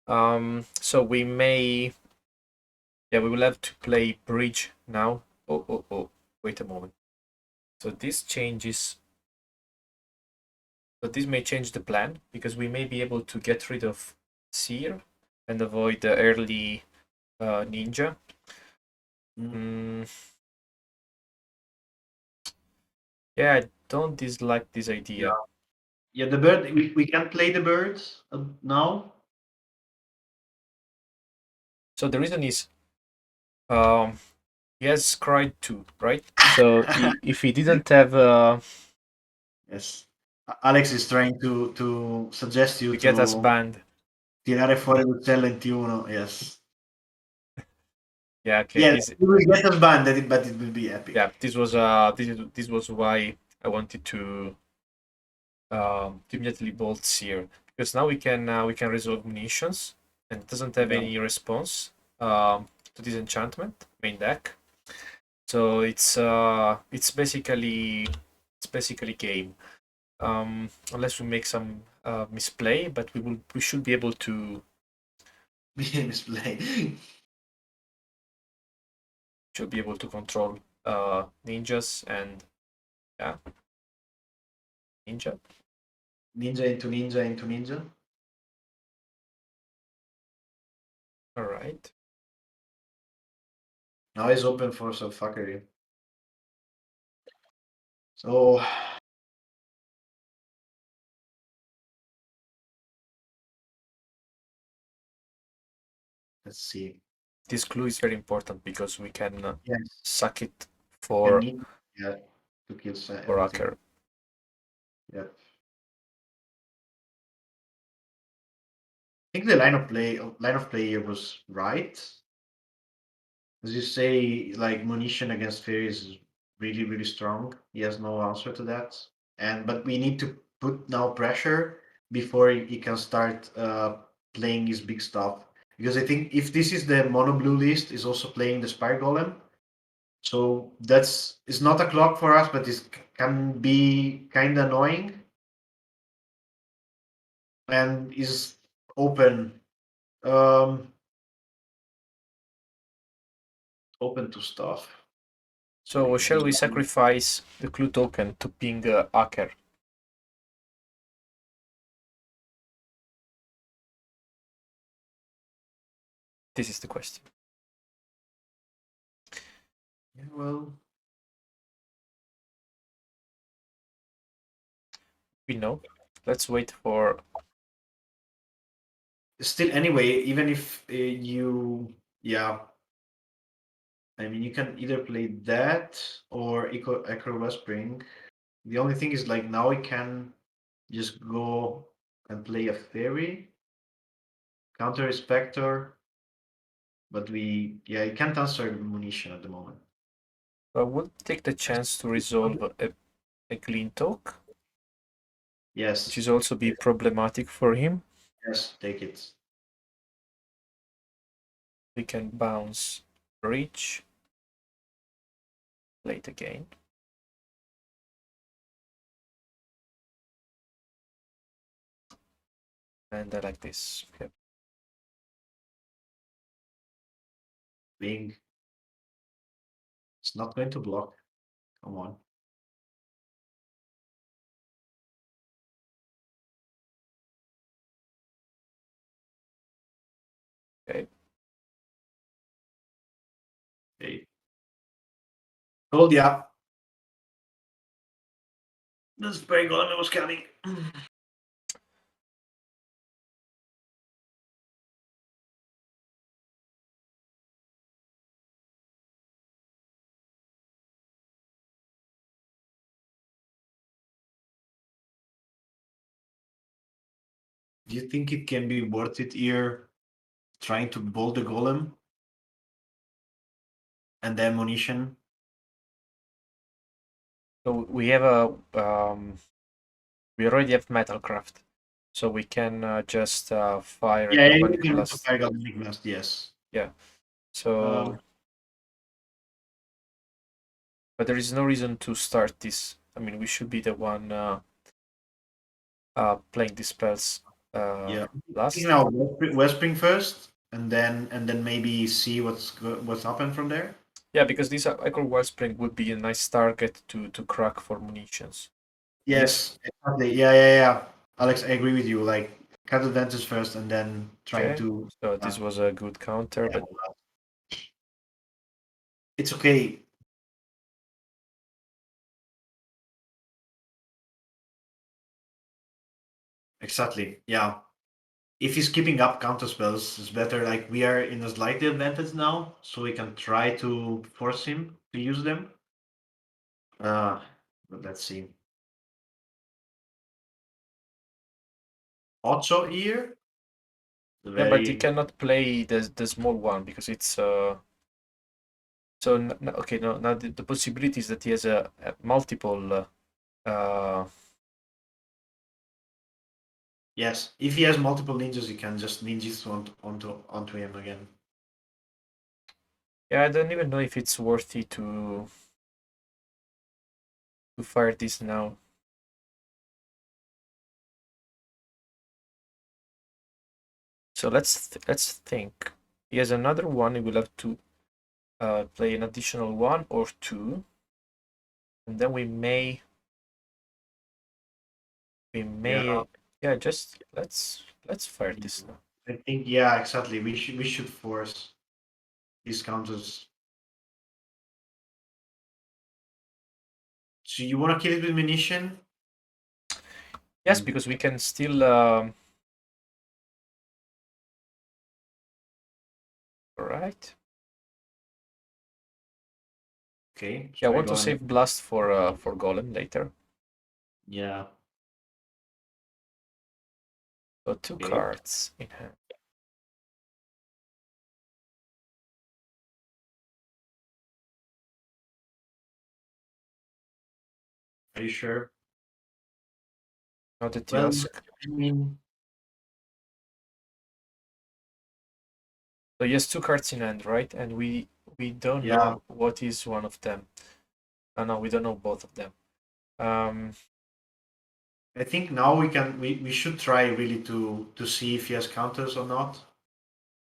So we may, yeah, we will have to play bridge now. Oh, wait a moment. So this changes, so this may change the plan because we may be able to get rid of Seer and avoid the early ninja. Yeah, I don't dislike this idea. Yeah, the bird. We can play the bird now. So the reason is, he has cried too, right? So if he didn't have Yes. Alex is trying to suggest you to get us to banned. tirare fuori l'uccello. Yes. Yeah, okay. Yeah, it will get us banned, but it will be epic. Yeah, this was this was why I wanted to immediately bolt Seer, because now we can resolve munitions, and it doesn't have any response to this enchantment main deck. So it's basically game. Unless we make some misplay, but we should be able to Misplay. control ninjas and yeah, ninja. Ninja into ninja into ninja. All right. Now it's open for some fuckery. So let's see. This clue is very important because we can Yes. suck it You for need to kill everything. hacker. Yep. I think the line of play here was right. As you say, like munition against Faeries is really, really strong. He has no answer to that. But we need to put now pressure before he can start playing his big stuff. Because I think if this is the mono blue list, is also playing the Spire Golem. So it's not a clock for us, but it can be kind of annoying. And is open um, open to stuff. So shall we sacrifice the clue token to ping hacker? This is the question. Yeah, well, We know. Let's wait for. still anyway, even if I mean, you can either play that or Echo Westspring. The only thing is, like, now we can just go and play a Fairy, counter a Spectre, but you can't answer Munition at the moment. We'll take the chance to resolve a Clean Talk, Yes. which is also be problematic for him. Yes, take it. We can bounce Reach, play it again. And I like this. Okay. Bing. It's not going to block. Come on. Okay. Okay. Told ya. This Spray Golem was coming. Do you think it can be worth it here trying to bolt the golem and then munition? So we have a we already have Metalcraft, so we can just fire a Galvanic Blast. Fire Galvanic Blast, yes. Yeah. So, but there is no reason to start this. I mean, we should be the one playing these spells last. Now Westspring first, and then maybe see what's happened from there. Yeah, because this Echo Wellspring would be a nice target to crack for munitions. Yes, exactly. Yeah. Alex, I agree with you. Like, cut advantage first, and then trying Okay. to. So this was a good counter, but It's okay. Exactly. Yeah. If he's keeping up counter spells, it's better. Like we are in a slightly advantage now, so we can try to force him to use them. But let's see. Ocho here. Yeah, but he Very cannot play the small one because it's so okay. No, now the possibility is that he has a multiple. yes. If he has multiple ninjas, he can just ninjas onto him again. Yeah, I don't even know if it's worthy to fire this now. So let's think. He has another one. He will have to play an additional one or two, and then we may Yeah. yeah, just let's fire this now. I think yeah, exactly. We should force these counters. So you want to kill it with munition? Yes, because we can still right. Okay. Yeah, I Sorry, want to golem. save blast for golem later. Yeah. So two Okay. cards in hand. Are you sure? Now that you Well, ask. I mean, So he has two cards in hand, right? And we don't yeah. know what is one of them. No, we don't know both of them. Um, I think now we should try really to see if he has counters or not.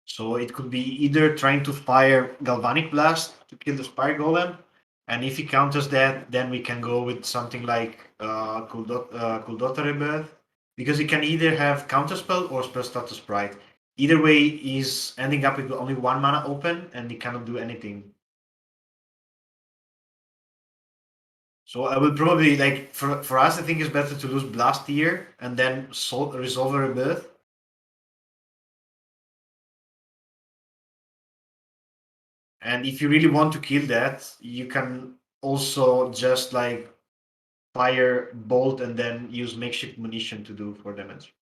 So it could be either trying to fire Galvanic Blast to kill the Spire Golem, and if he counters that, then we can go with something like Kuldotha Rebirth, because he can either have Counterspell or Spell Status Sprite. Either way, he's ending up with only one mana open, and he cannot do anything. So I will probably like for us. I think it's better to lose Blast here and then resolve a Rebirth. And if you really want to kill that, you can also just like fire bolt and then use makeshift munition to do for damage.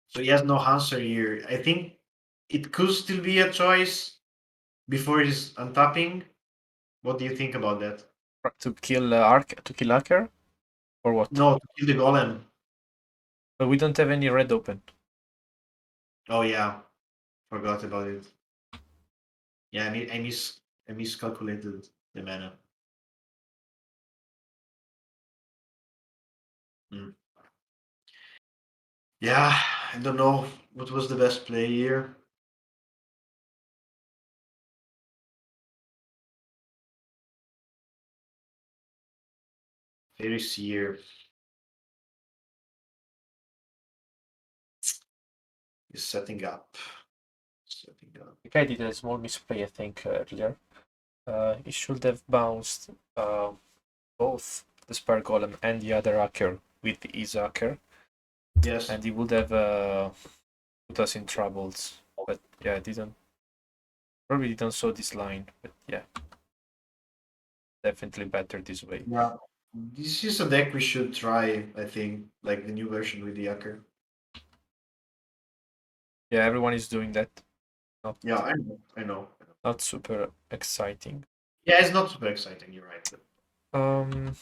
So he has no answer here. I think it could still be a choice before he's untapping. What do you think about that? to kill Arc to kill Archer or what? No, to kill the golem. But we don't have any red open. Oh yeah, forgot about it. Yeah, I miscalculated the mana. Hmm. Yeah, I don't know what was the best play here. Faeries here is setting up. Setting up. The guy did a small misplay, I think, earlier. He should have bounced both the Spare Golem and the other hacker with his hacker, Yes. and he would have put us in troubles. But yeah, didn't probably didn't saw this line. But yeah, definitely better this way. Yeah. This is a deck we should try, I think, like the new version with the Yakker. Yeah, everyone is doing that. Not Yeah, I know. not super exciting. Yeah, it's not super exciting, you're right. Um,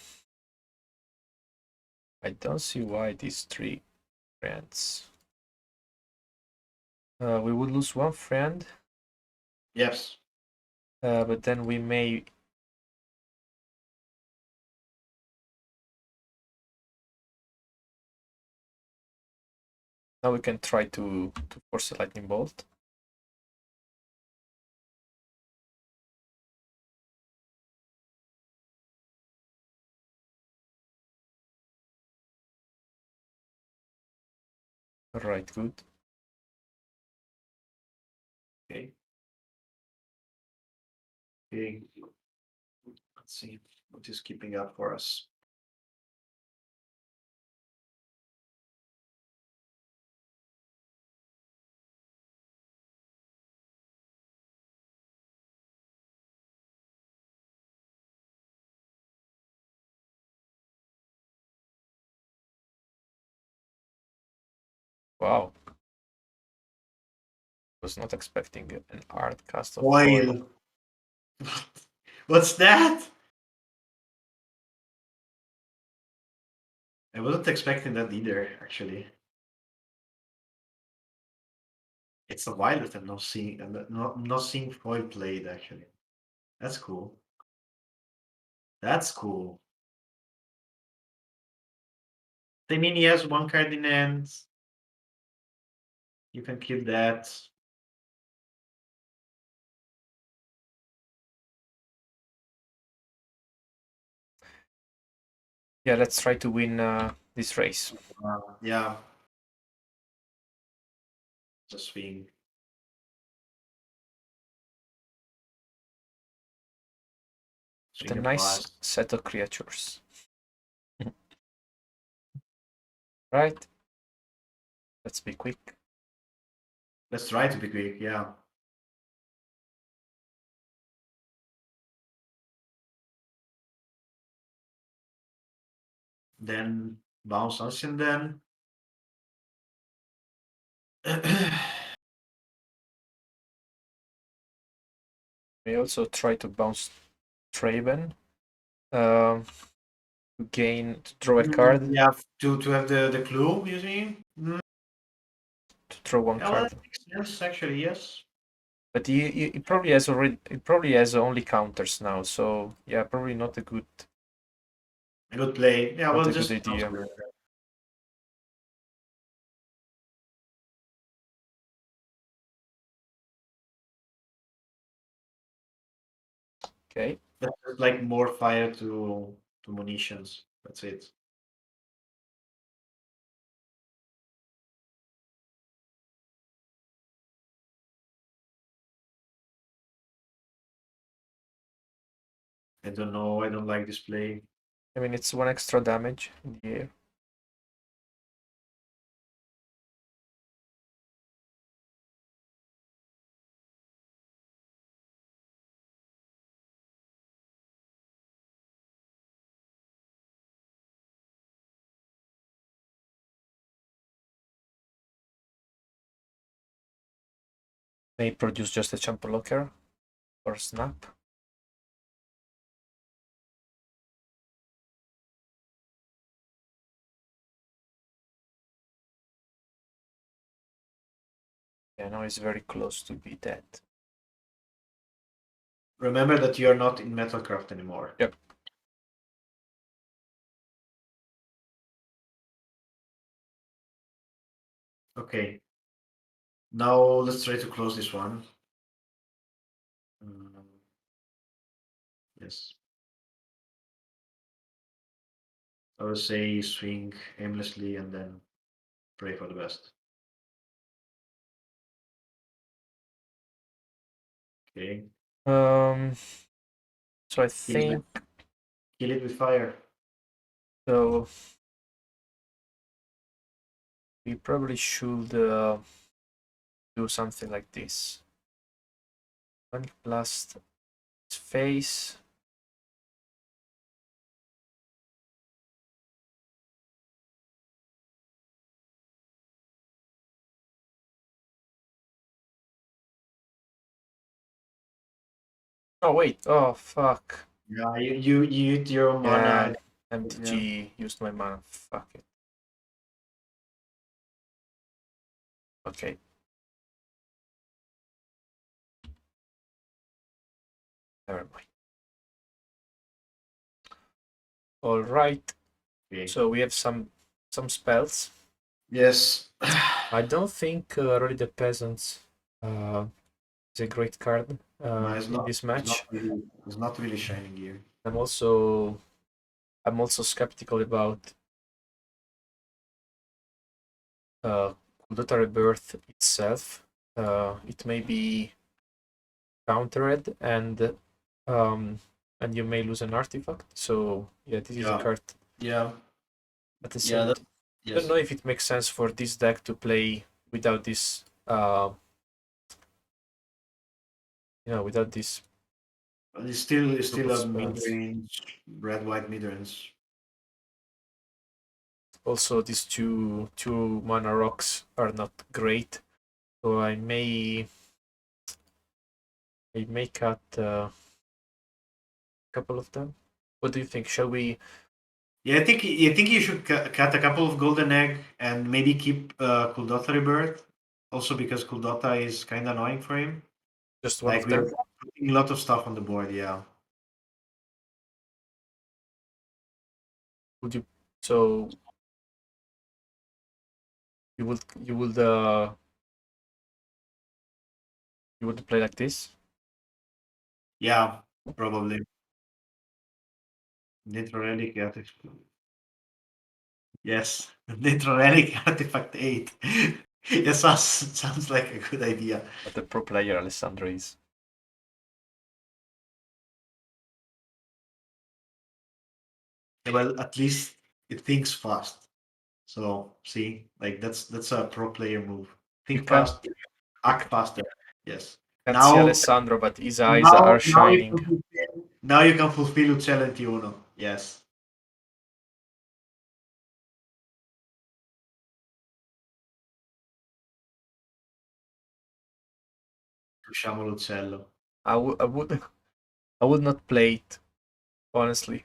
I don't see why these three friends. We would lose one friend, Yes. but then we may. Now we can try to force a lightning bolt. Right, good. Okay. Let's see what is keeping up for us. Wow. Was not expecting an art cast of Oil. What's that? I wasn't expecting that either, actually. It's a while that I'm not seeing foil played, actually. That's cool. That's cool. I mean, he has one card in hand. You can keep that. Yeah, let's try to win this race. Yeah. The swing. With a Swing and nice pass. set of creatures. Right? Let's be quick. Let's try to be quick, yeah. Then bounce Ancient then. We also try to bounce Traben. To draw a card. Yeah, to have the clue, you see? To draw one Yeah, well, card. that makes sense, actually, yes. But he probably has already. It probably has only counters now. So yeah, probably not a good. A good play. Yeah, Not well, a good just idea. Okay. that's just like more fire to munitions. That's it. I don't know. I don't like this play. I mean, it's one extra damage in the air. May produce just a champ blocker or snap. Yeah, now he's very close to be dead. Remember that you are not in Metalcraft anymore. Yep. Okay. Now let's try to close this one. Yes. I would say swing aimlessly and then pray for the best. Okay. So I think Kill it with fire. so. We probably should do something like this. One blast its face. Oh wait! Oh fuck! Yeah, you eat your Yeah, mana. MTG used my mana. Fuck it. Okay. Never mind. All right. Okay. So we have some spells. Yes. I don't think really the peasants is a great card No, it's in not. this match. It's not really shining here. I'm also skeptical about Kuldotha Rebirth itself. It may be countered, and and you may lose an artifact. So yeah, this is a Yeah. card. Yeah. At the Yeah. same time, I don't Yes. know if it makes sense for this deck to play without this. Without this But it's still group of a spells. mid-range, red-white mid-range. Also, these two mana rocks are not great, so I may cut a couple of them. What do you think? Shall we Yeah, I think you should cut a couple of golden egg and maybe keep Kuldotha Rebirth. Also because Kuldotha is kind of annoying for him. just one Like of we're them? putting a lot of stuff on the board. Yeah. Would you? So you would play like this? Yeah. Probably. Nitro Relic Artifact. Yes. Nitro Relic Artifact 8. It sounds like a good idea. What the pro player Alessandro is. Well, at least it thinks fast. So see, like that's a pro player move. You Think can't fast, you act faster. Yes. can't see Now, Alessandro, but his eyes now, are now you shining. can fulfill Uccelenti Uno. Yes. Usciamo l'uccello. I would I would I would not play it, honestly.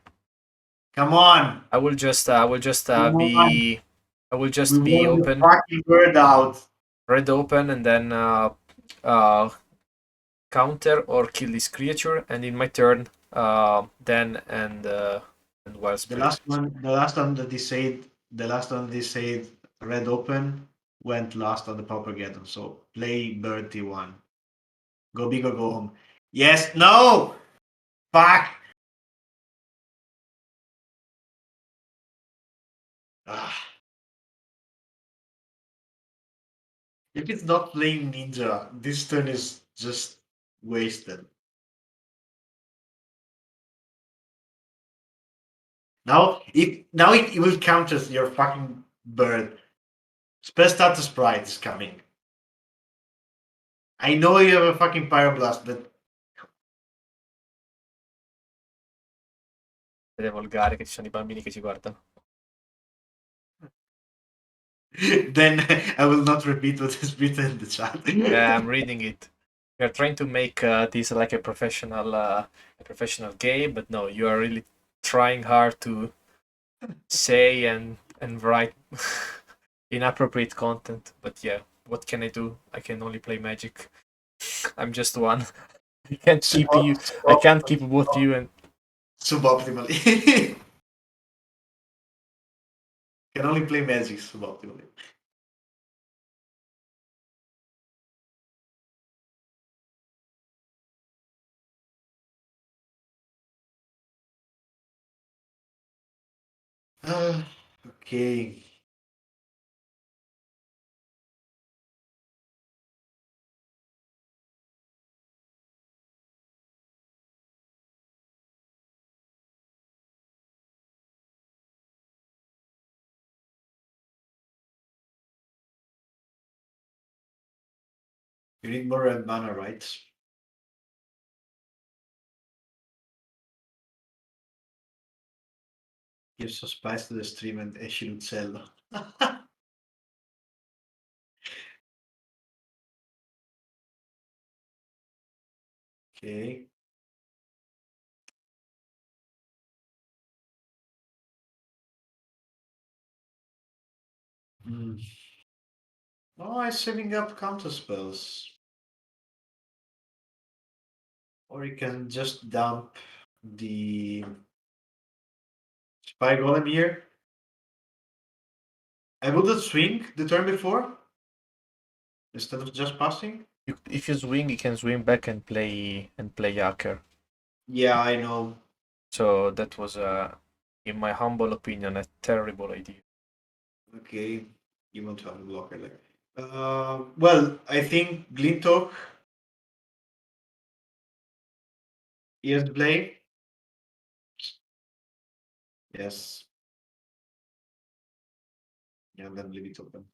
Come on, I will just I will just come on. be I will We just be want the open, fucking bird out. red open, and then uh, counter or kill this creature, and in my turn, then and wild The spirit. last one, the last one they said red open went last on the Paupergeddon. So play bird T1. Go big or go home. Yes, no, fuck. Ah. If it's not playing ninja, this turn is just wasted. Now it will counter your fucking bird. Spell status pride is coming. I know you have a fucking pyroblast, but Ed è volgare che ci sono i bambini che ci guardano. then I will not repeat what is written in the chat. Yeah, I'm reading it. You're trying to make this like a professional game, but no, you are really trying hard to say and write inappropriate content. But yeah, what can I do? I can only play Magic. I'm just one. I can't keep you. I can't keep both you and Suboptimally. Can only play magic suboptimally. Okay. You need more red mana, right? Give some spice to the stream and esci l'uccello. Okay. Mm. Oh, I'm saving up counter spells. Or you can just dump the Spy Golem here. I would have swing the turn before instead of just passing. if you swing, you can swing back and play Yaker. Yeah, I know. So that was, in my humble opinion, a terrible idea. Okay, you want to have a blocker there. Well, I think Glintok Here's the play. Yes. Yeah, then leave it open.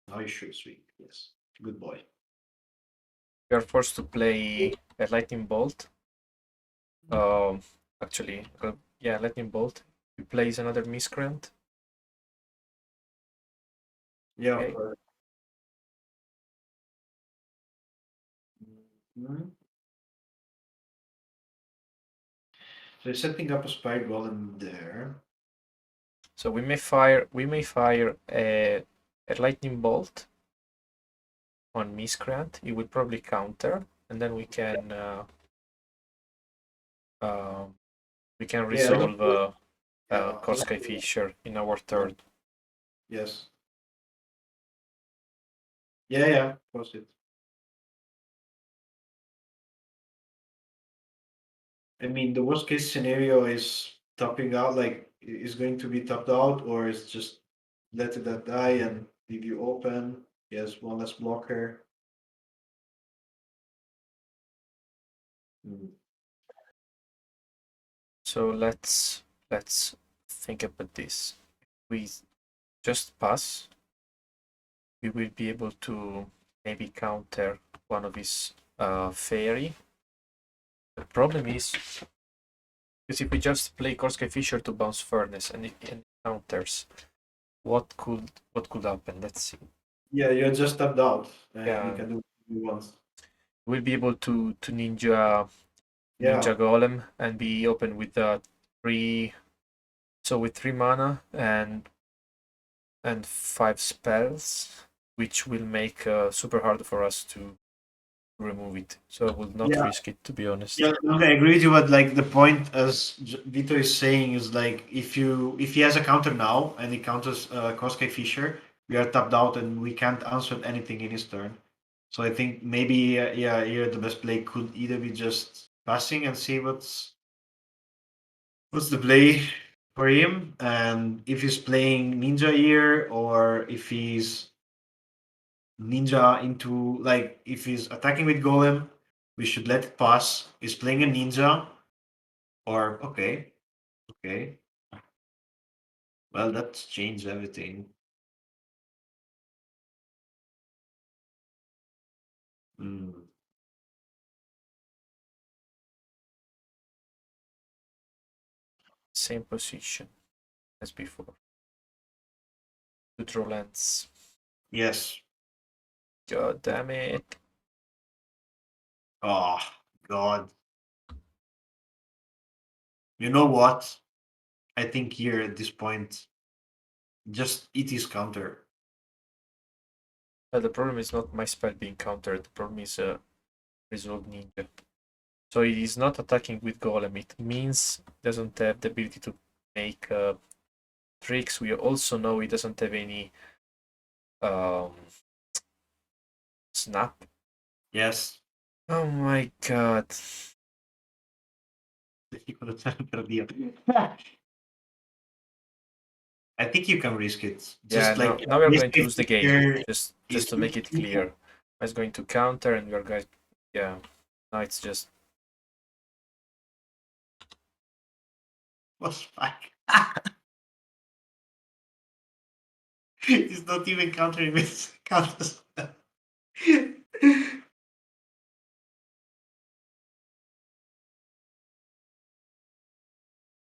Now you should swing. Yes. Good boy. We are forced to play a lightning bolt. Actually, yeah, lightning bolt. He plays another miscreant. Yeah. Okay. Mhm. So you're setting up a spy golem there. So we may fire a lightning bolt on miscreant. It will probably counter, and then we can resolve Yeah. Jeskai Fisher in our turn. Yes. Yeah. Proceed. I mean, the worst case scenario is topping out, like is going to be topped out, or is just let that die and leave you open. Yes, one less blocker. Mm. So let's think about this. We just pass. We will be able to maybe counter one of his fairy. The problem is because if we just play Jeskai Fisher to bounce Furnace and it counters, what could happen? Let's see. Yeah, you're just tapped out, and you Yeah, can do what you want. we'll be able to ninja Yeah, golem and be open with three. So with 3 mana and 5 spells, which will make super hard for us to remove it. So I will not yeah, risk it, to be honest. yeah. Okay, I agree with you. But like the point, as Vito is saying, is like if he has a counter now and he counters Kosuke Fisher, we are tapped out and we can't answer anything in his turn. So I think maybe yeah, here the best play could either be just passing and see what's the play for him, and if he's playing Ninja here or if he's Ninja into like if he's attacking with Golem, we should let it pass. He's playing a Ninja, or okay. Well, that's changed everything. Hmm. Same position as before. To draw lands. Yes. God damn it. Oh God. You know what? I think here at this point, just eat his counter. The problem is not my spell being countered. The problem is Resolve Ninja. So it is not attacking with Golem. It means it doesn't have the ability to make tricks. We also know it doesn't have any um, snap. Yes. Oh my god. I think you can risk it. Yeah, Just like now we are risk going to it lose the game. here Just to make it clear. I was going to counter and we are going, yeah. Now it's just What's fuck? He's not even countering with counters.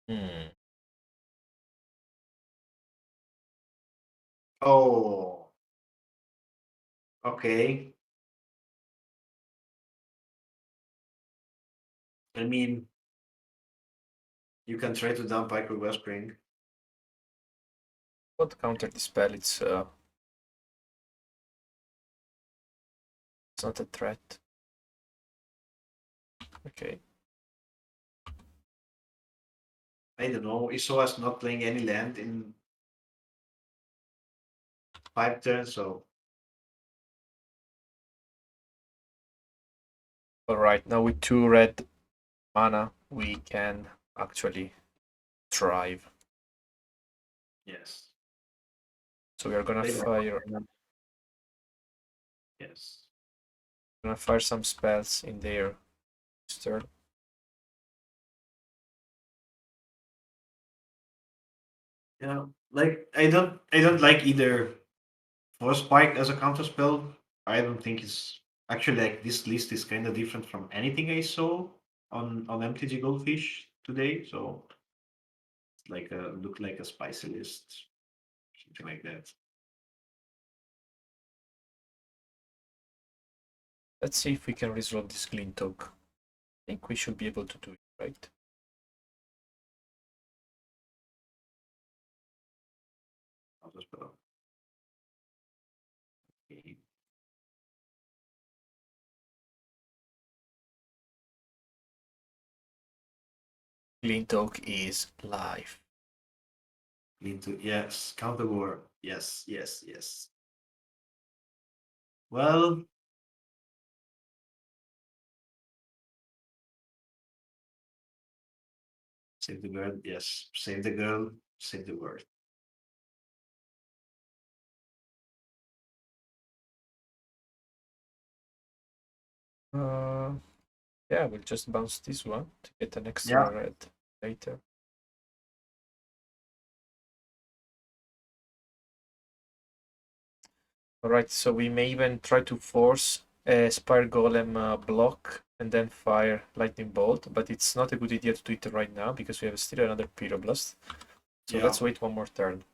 hmm. Oh, okay. I mean, you can try to dump Micro Wellspring. What counter the spell? It's not a threat. Okay. I don't know. Isoa's not playing any land in 5 turns, so Alright, now with 2 red mana we can actually thrive. Yes. So we are gonna They- fire. Yes. Gonna fire some spells in their turn. Yeah. Like I don't like either Force Spike as a counter spell. I don't think it's actually like this list is kind of different from anything I saw on MTG Goldfish today. So it's like a look like a spicy list, something like that. Let's see if we can resolve this Glintok. I think we should be able to do it, right? Counter spell. Okay. Glintok is live. Into yes, counter war. Yes, yes, yes. Well, save the girl. Yes, save the girl. Save the world. Uh, yeah, we'll just bounce this one to get an extra Yeah. red later. Alright, so we may even try to force a Spire Golem block and then fire Lightning Bolt, but it's not a good idea to do it right now because we have still another Pyroblast. So Yeah. let's wait one more turn.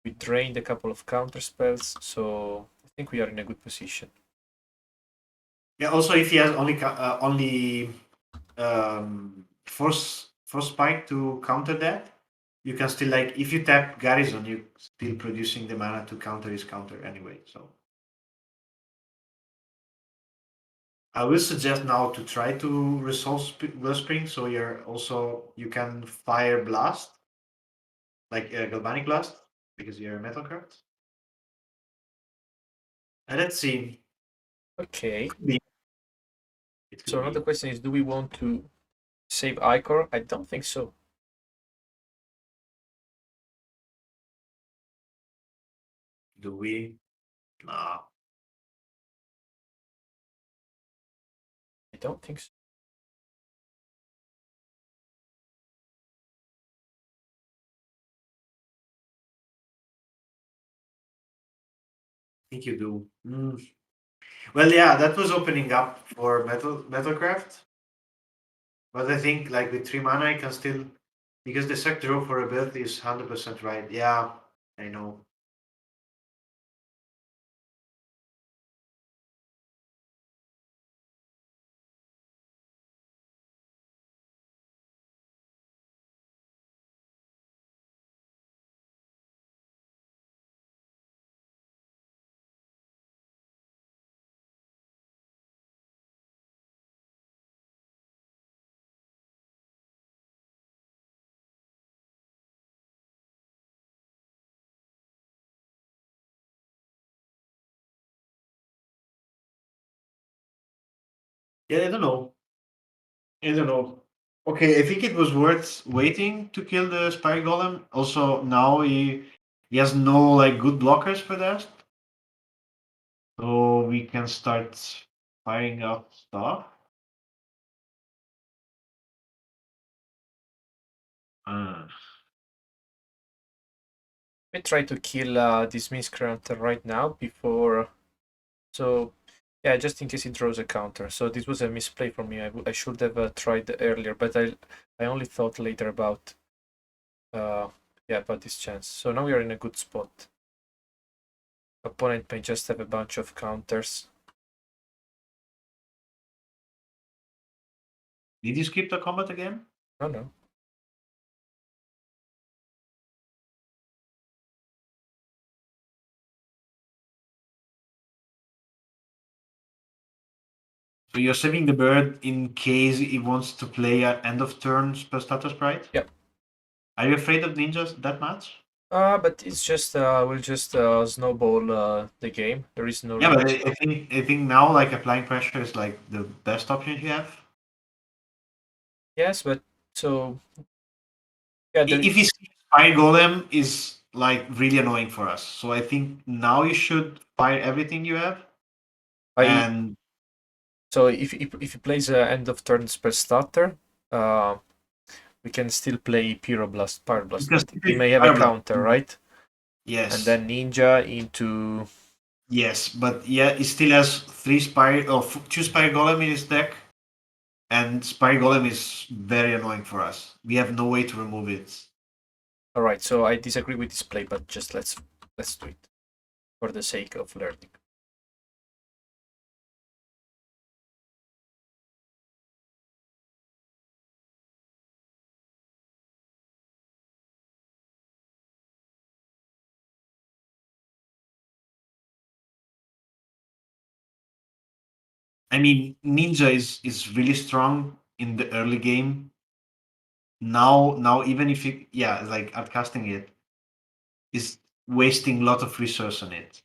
We drained a couple of counter spells, so I think we are in a good position. Yeah. Also, if he has only force spike to counter that, you can still like if you tap Garrison, you still producing the mana to counter his counter anyway. So I will suggest now to try to resolve Wellspring, so you can fire blast like Galvanic Blast because you're a Metalcraft. And let's see. Okay. It could So be. another question is, do we want to save Icor? I don't think so. Do we? Nah. I don't think so. I think you do. Well, yeah, that was opening up for Metalcraft. But I think like with 3 mana, I can still because the sec draw for ability is 100% right. Yeah, I know. Yeah, I don't know. I don't know. Okay, I think it was worth waiting to kill the Spire Golem. Also, now he has no like good blockers for that, so we can start firing up stuff. Uh, We try to kill this miscreant right now before. So yeah, just in case it draws a counter. So this was a misplay for me. I should have tried earlier, but I only thought later about uh yeah about this chance. So now we are in a good spot. Opponent may just have a bunch of counters. did you skip the combat again? Oh no. So you're saving the bird in case he wants to play at end of turn spell status sprite? Yep. Are you afraid of ninjas that much? But it's just we'll just snowball the game. There is no Yeah, but reason. I think now like applying pressure is like the best option you have. Yes, but so Yeah, If his fire golem is like really annoying for us, so I think now you should fire everything you have. I And so if he plays a end of turn spell starter, we can still play Pyroblast, Pyroblast, because but he may have a counter, right? yes, And then Ninja into. yes, but yeah, he still has three spire or two spire golem in his deck, and spire golem is very annoying for us. We have no way to remove it. All right, so I disagree with this play, but just let's do it for the sake of learning. I mean, Ninja is really strong in the early game. Now even if you like outcasting it is wasting a lot of resource on it.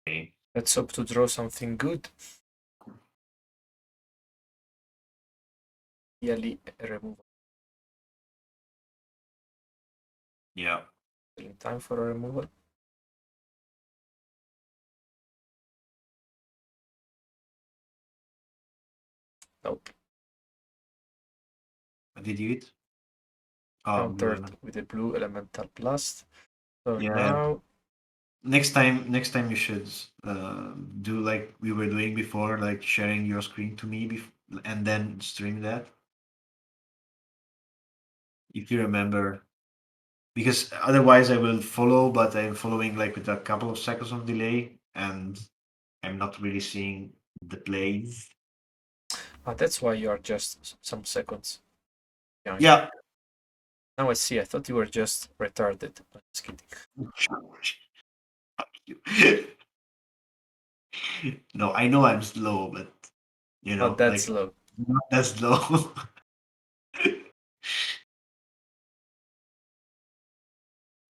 Okay. Let's hope to draw something good. Yearly removal. Yeah. In time for a removal. Nope. What did you eat? Oh, Countered with a blue elemental blast. So yeah. now Next time you should do like we were doing before, like sharing your screen to me and then stream that. If you remember, because otherwise I will follow, but I'm following like with a couple of seconds of delay, and I'm not really seeing the plays. that's why you are just some seconds. Yeah. Now I see. I thought you were just retarded. Just kidding. No, I know I'm slow, but Not that like slow. not that slow.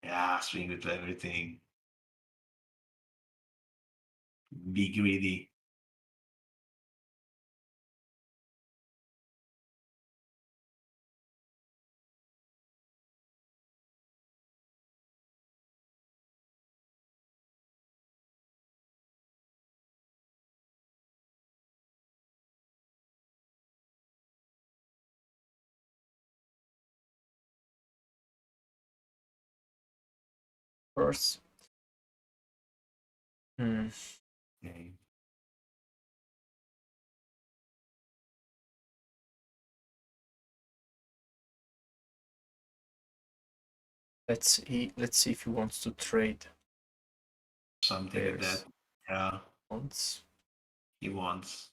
Yeah, swing with everything. Be greedy. Of course. Okay. Let's see if he wants to trade. Something like that. Yeah, Wants. he wants.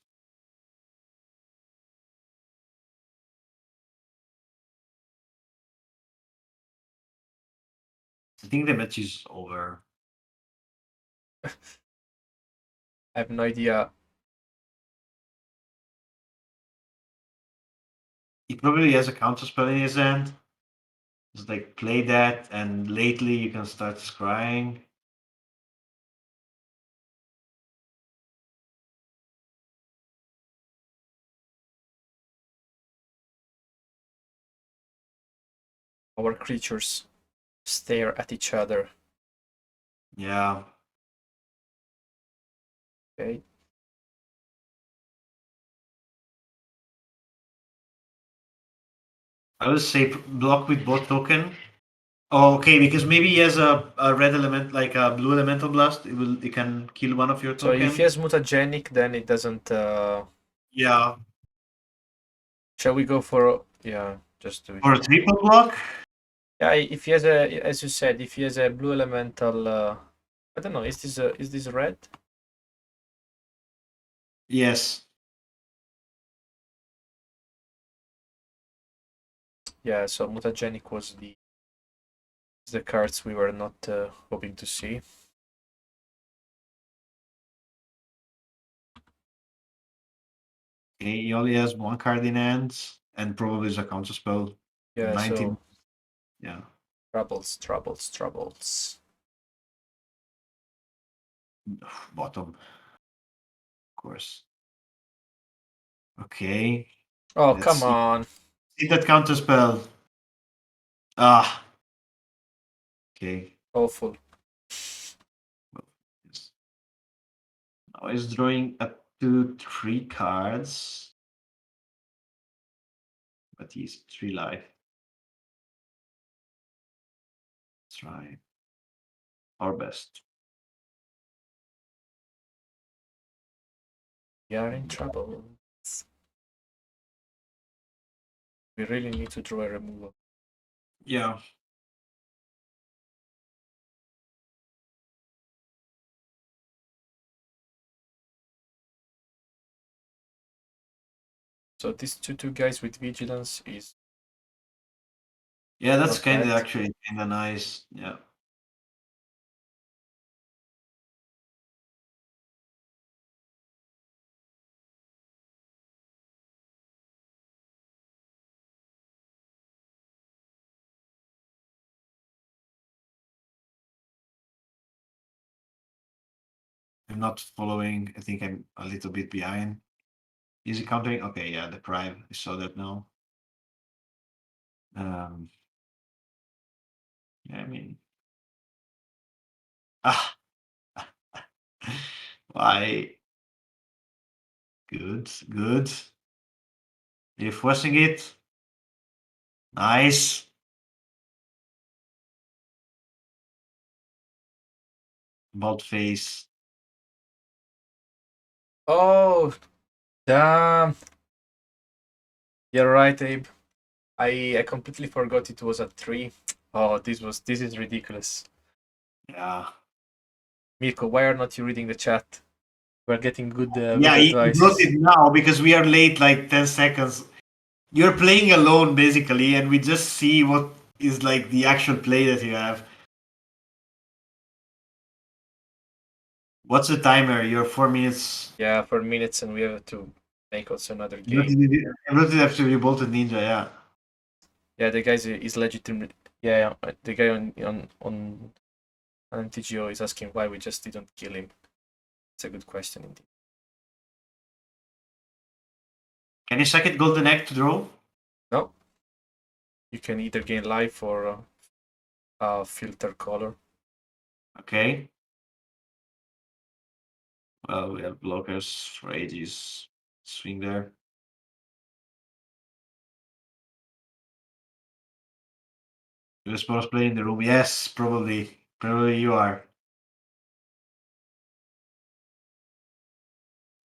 I think the match is over. I have no idea. He probably has a counter spell in his hand. Just like play that, and lately you can start scrying. Our creatures stare at each other. Yeah. Okay. I would say block with both token. Oh, okay, because maybe he has a red element, like a blue elemental blast. It can kill one of your So if token. he has mutagenic, then it doesn't. Yeah. Shall we go for? Yeah, just do it. Or a triple block. Yeah, if he has a, as you said, if he has a blue elemental, I don't know. Is this red? Yes. Yeah. So mutagenic was the cards we were not hoping to see. Okay, he only has one card in hand and probably is a counter spell. Yeah, 19. so Yeah. troubles. Bottom. Of course. Okay. Oh, Let's come on. see that counter spell. Ah. Okay. Awful. Yes. Now he's drawing up to 3 cards. But he's 3 life. Let's try our best. We are in trouble. We really need to draw a removal. Yeah. So these two guys with vigilance is Yeah, that's not kind of bad. actually kind of nice. Yeah. I'm not following. I think I'm a little bit behind. Is he countering? Okay, yeah, the prime. I saw that now. Yeah, I mean, ah, why? Good, good. You're forcing it. Nice. Bald face. Oh, damn. You're right, Abe. I completely forgot it was a 3. Oh, this is ridiculous. Yeah. Mirko, why are not you reading the chat? We're getting good Yeah, he wrote advices. it now because we are late like 10 seconds. You're playing alone basically, and we just see what is like the actual play that you have. What's the timer? You're 4 minutes. Yeah, for minutes, and we have to make also another I wrote game. it after you bolted Ninja, yeah. Yeah, the guy is legitimate. Yeah, the guy on MTGO is asking why we just didn't kill him. It's a good question indeed. Can you second Golden Egg to draw? No, you can either gain life or filter color. Okay. Well, we have blockers for ages. Swing there. You're supposed to play in the room. Yes, probably. Probably you are.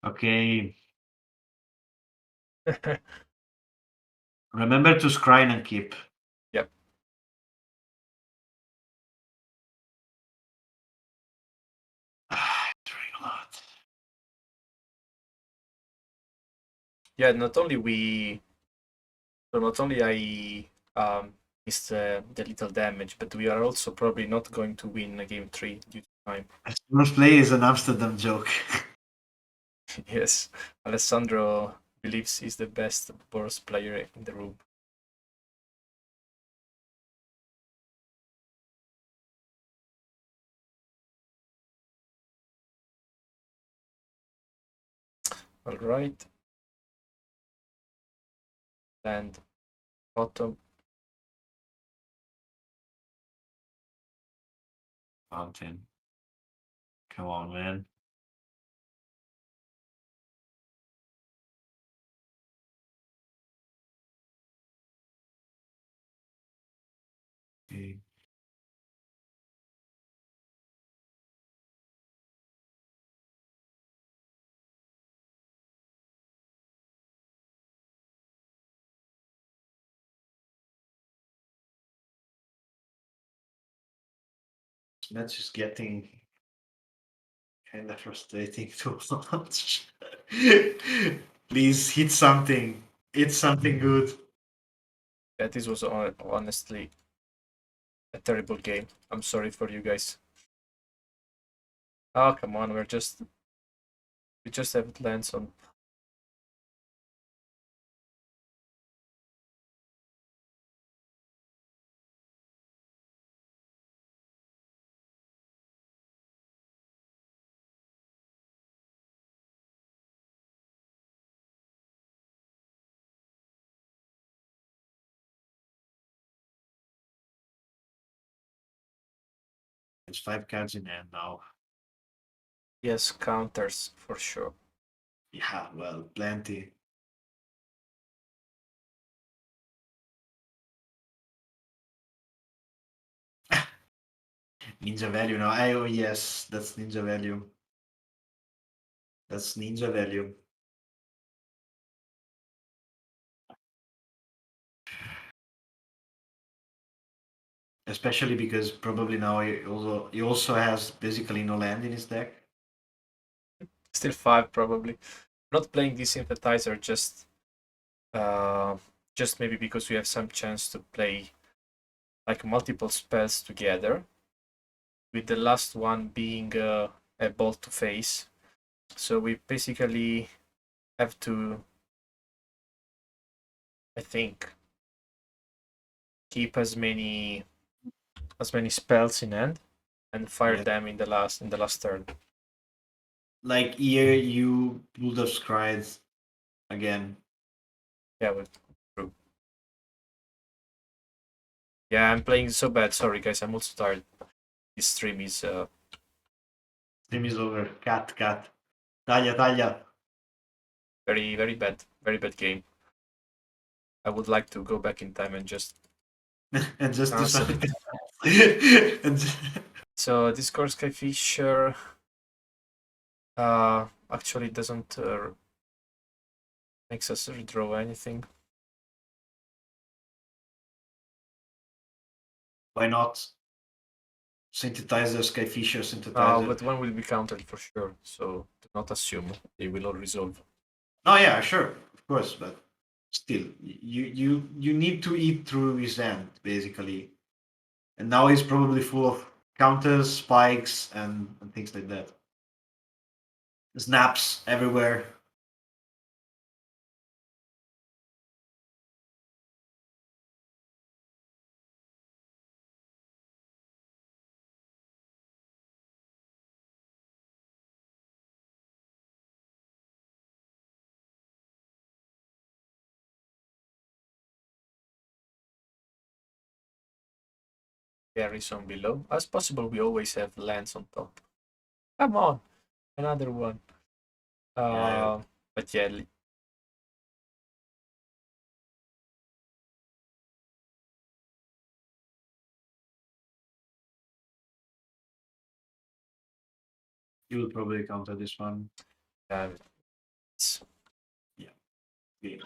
Okay. Remember to scrying and keep. Yep. Drawing a lot. Yeah, not only I missed the little damage, but we are also probably not going to win a game 3 due to time. Most play is an Amsterdam joke. Yes, Alessandro believes he's the best Boros player in the room. All right. And bottom. Fountain. Come on, man. Okay. This match is getting kind of frustrating to watch. Please hit something. Hit something good. Yeah, this was honestly a terrible game. I'm sorry for you guys. Oh, come on, we just have lands on. There's 5 cards in hand now. Yes, counters for sure. Yeah, well, plenty. Ninja value now. Oh yes, that's ninja value. That's ninja value. Especially because probably now he also has basically no land in his deck. Still 5 probably. Not playing this synthesizer just maybe because we have some chance to play like multiple spells together, with the last one being a bolt to face. So we basically have to, I think, keep as many spells in hand and fire Yeah. them in the last turn. Like here you pulled up scrides again. Yeah, true. Yeah, I'm playing so bad. Sorry guys, I'm also tired. This stream is Stream is over. Cat. Talla. very very bad game. I would like to go back in time and just And just do cancel something. it. And So this Sky Fisher actually doesn't makes us redraw anything. why not? Synthesizer, Skyfisher, synthesizer. But one will be countered for sure, so do not assume they will all resolve. Oh yeah, sure, of course, but still, you need to eat through his hand basically, and now he's probably full of counters, spikes, and things like that. Snaps everywhere. Carries on below. As possible, we always have lands on top. Come on, another one. Yeah, But yeah, you will probably counter this one. it's Yeah. Okay.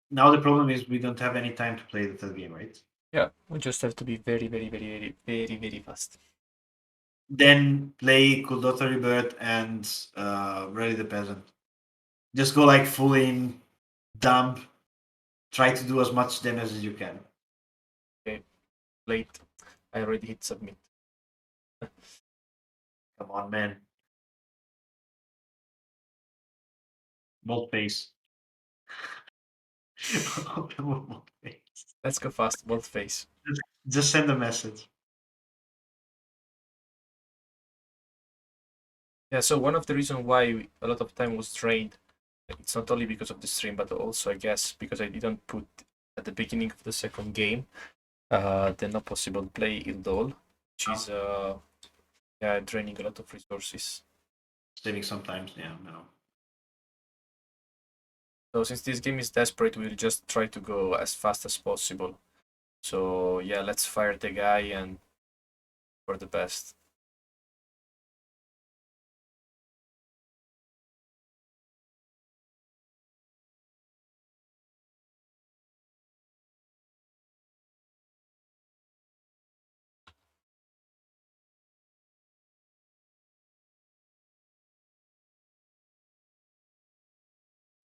Now the problem is we don't have any time to play the third game, right? yeah. We just have to be very fast. Then play Kuldotha Rebirth and Rally the Peasant. Just go like full in, dump, try to do as much damage as you can. Okay, late. I already hit submit. Come on, man. Bold face. Bold face. Let's go fast. Both face. Just send a message. Yeah. So one of the reasons why a lot of time was drained, it's not only because of the stream, but also I guess because I didn't put at the beginning of the second game the not possible play Ildol, which is yeah, draining a lot of resources. Saving sometimes, yeah, no. So since this game is desperate, we'll just try to go as fast as possible. So yeah, let's fire the guy and for the best.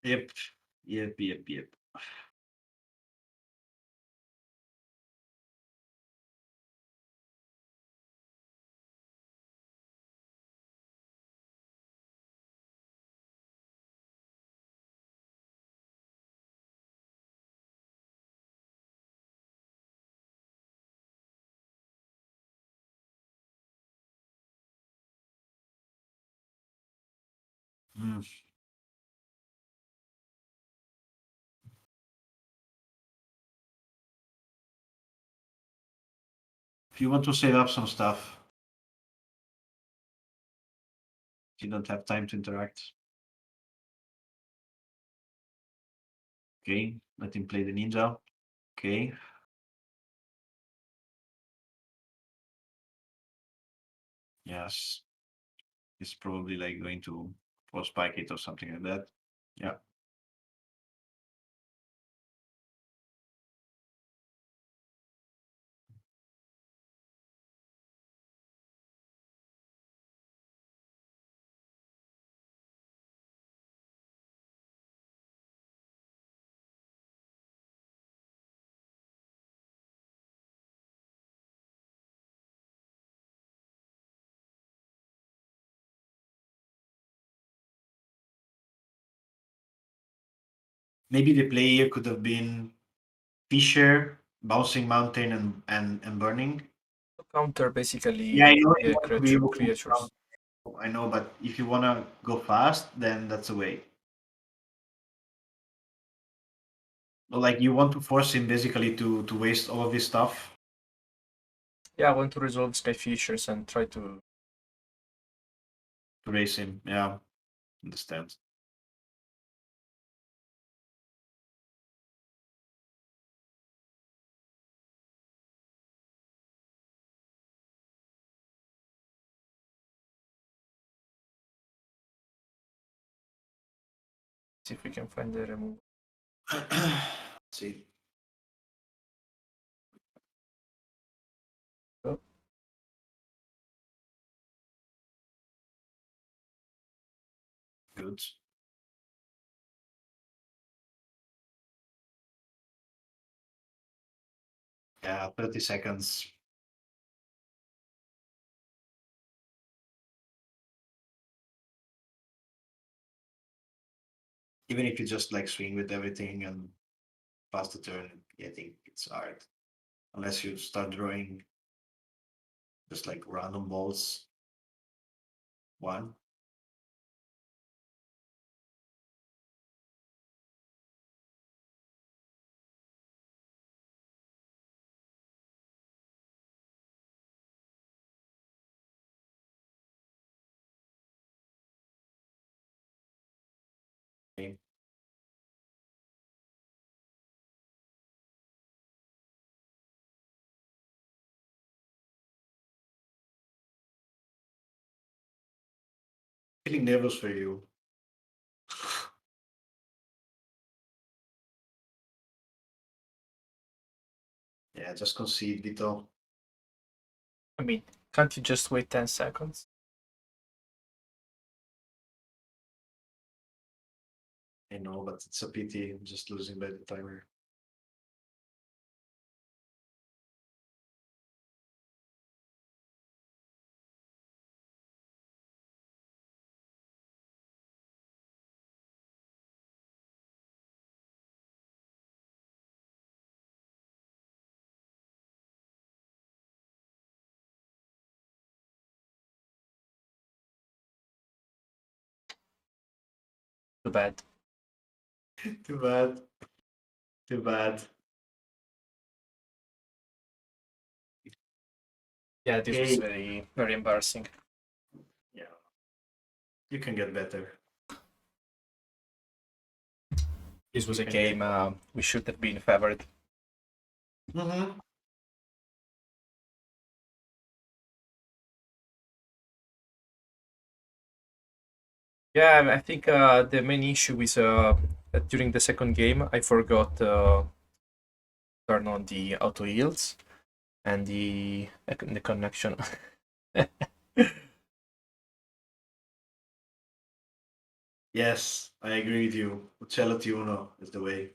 Yep. Yep. Mm. you want to set up some stuff, you don't have time to interact. Okay, let him play the ninja. Okay. Yes. He's probably like going to force spike it or something like that. Yeah. Maybe the player could have been Fisher, Bouncing Mountain, and Burning. Counter basically Yeah, I know you the want to be creatures. I know, but if you wanna go fast, then that's the way. Like you want to force him basically to waste all of this stuff. Yeah, I want to resolve Sky Fishers and try to Race him. Yeah, understand. see if we can find the remove. Let's see. Oh. Good. Yeah, 30 seconds. Even if you just like swing with everything and pass the turn, I think it's hard. Unless you start drawing just like random balls. One. Okay. Feeling nervous for you. Yeah, just concede, Vito. I mean, can't you just wait 10 seconds? I know, but it's a pity. I'm just losing by the timer. Too bad. Too bad. Too bad. Yeah, this was Okay. very, very embarrassing. Yeah. You can get better. This was You a can get game we should have been favored. Mm-hmm. Yeah, I think the main issue is that during the second game I forgot turn on the auto heals and the connection. Yes, I agree with you. Uccello Tuno is the way.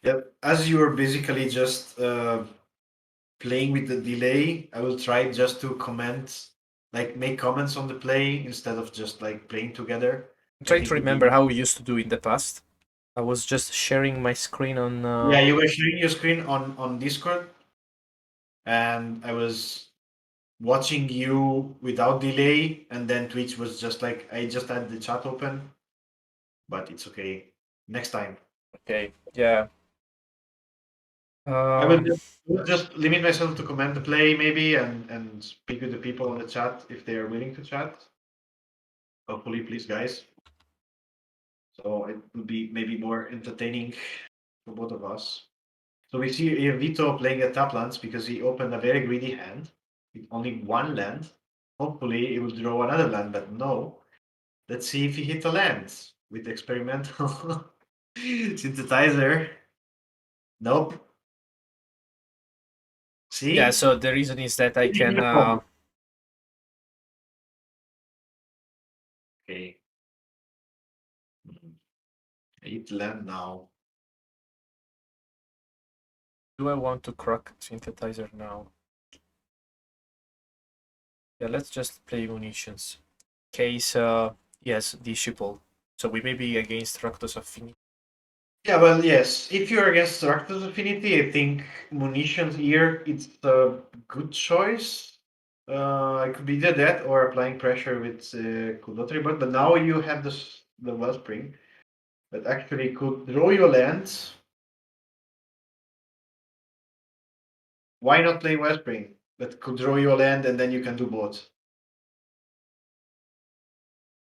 Yep. As you are basically just playing with the delay, I will try just to comment, like make comments on the play instead of just like playing together. I'm I trying think to would be. remember how we used to do in the past. I was just sharing my screen on. Yeah, you were sharing your screen on Discord, and I was watching you without delay, and then Twitch was just like I just had the chat open, but it's okay. Next time. Okay, yeah. I will just limit myself to comment the play maybe and speak with the people on the chat if they are willing to chat. Hopefully, please, guys. So it will be maybe more entertaining for both of us. So we see here Vito playing a tap lands because he opened a very greedy hand with only one land. Hopefully, he will draw another land, but no. Let's see if he hit a land with experimental synthesizer. Nope. yeah, See? so the reason is that I can Okay. I hit land now. do I want to crack synthesizer now? Yeah, let's just play munitions. Case yes, the Shipple. So we may be against Rakdos Affinity. Yeah, well, yes. If you're against Rakdos Affinity, I think munitions here it's a good choice. I could be either that or applying pressure with Kuldotha Rebirth, but now you have the Wellspring that actually could draw your lands. Why not play Wellspring? That could draw your land and then you can do both.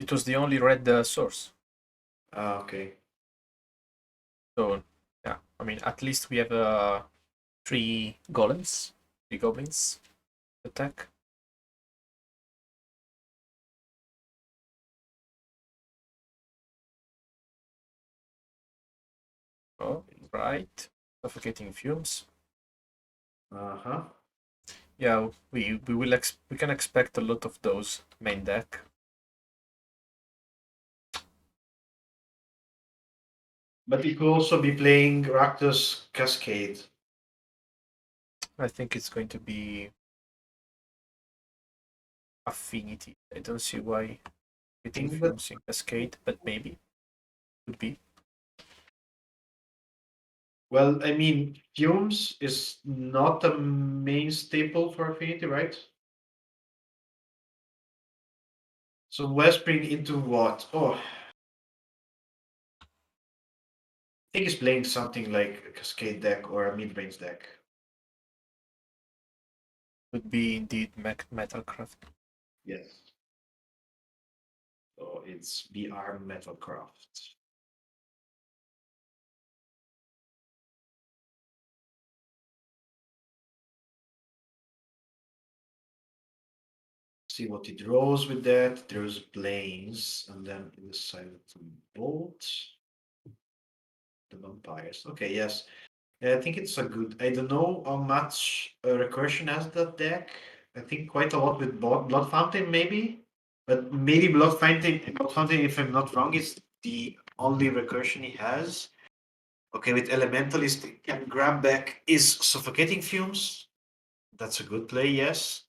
It was the only red source. Ah, okay. So yeah, I mean at least we have 3 golems, 3 goblins attack. Oh, right. Suffocating fumes. Uh-huh. Yeah, we can expect a lot of those main deck. But you could also be playing Rakdos Cascade. I think it's going to be Affinity. I don't see why hitting But fumes in Cascade, but maybe could be. well, I mean, Fumes is not a main staple for Affinity, right? So Wellspring into what? Oh, I think he's playing something like a Cascade deck or a mid-range deck. Could be indeed Metalcraft. Yes. So it's BR Metalcraft. See what he draws with that. There's planes, and then he decided to bolt the vampires. Okay, yes. Yeah, I think it's a good. I don't know how much recursion has that deck. I think quite a lot with Blood Fountain, maybe. But maybe Blood Fountain, if I'm not wrong, is the only recursion he has. Okay, with Elementalist, he can grab back is Suffocating Fumes. That's a good play, yes.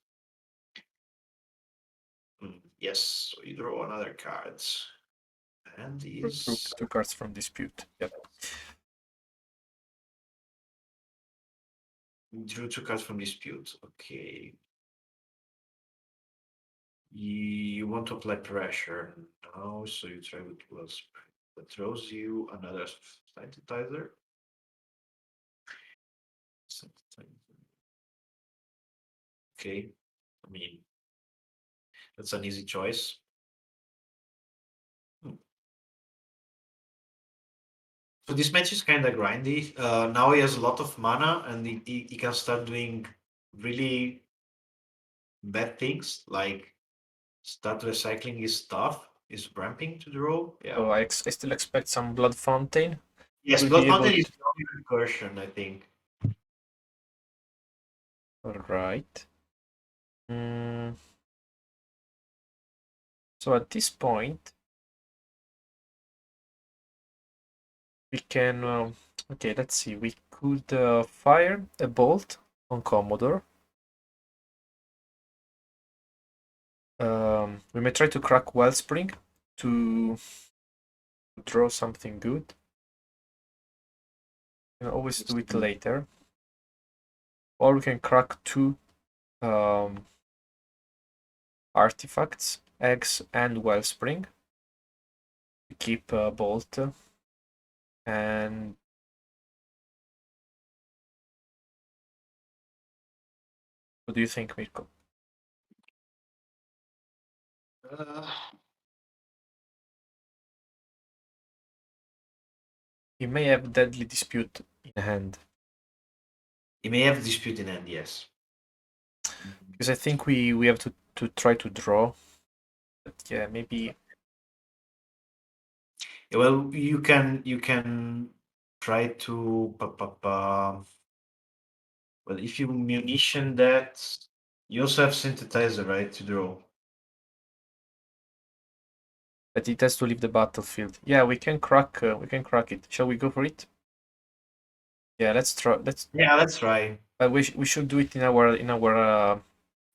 Yes, so you draw another card. And is 2 cards from Dispute. Yep. drew 2 cards from Dispute. Okay. You want to apply pressure now, so you try with Wellspring. That throws you another synthesizer. Okay, I mean, that's an easy choice. So this match is kind of grindy. Now he has a lot of mana and he can start doing really bad things like start recycling his stuff, his ramping to draw. Yeah. So I still expect some Blood Fountain. Yes, Will Blood be able Fountain is to. the only recursion, I think. Alright. So at this point, we can. Okay, let's see. We could fire a bolt on Commodore. We may try to crack Wellspring to draw something good. We can always do it later. Or we can crack 2 artifacts, eggs and Wellspring. We keep Bolt And what do you think, Mirko? Uh, He may have Deadly Dispute in hand. he may have dispute in hand, yes. Because I think we have to try to draw. But yeah, maybe. Yeah, well, you can try to well, if you munition that, you also have synthesizer, right, to draw. But it has to leave the battlefield. Yeah, we can crack. We can crack it. Shall we go for it? Yeah, let's try. Let's try. But we should do it in our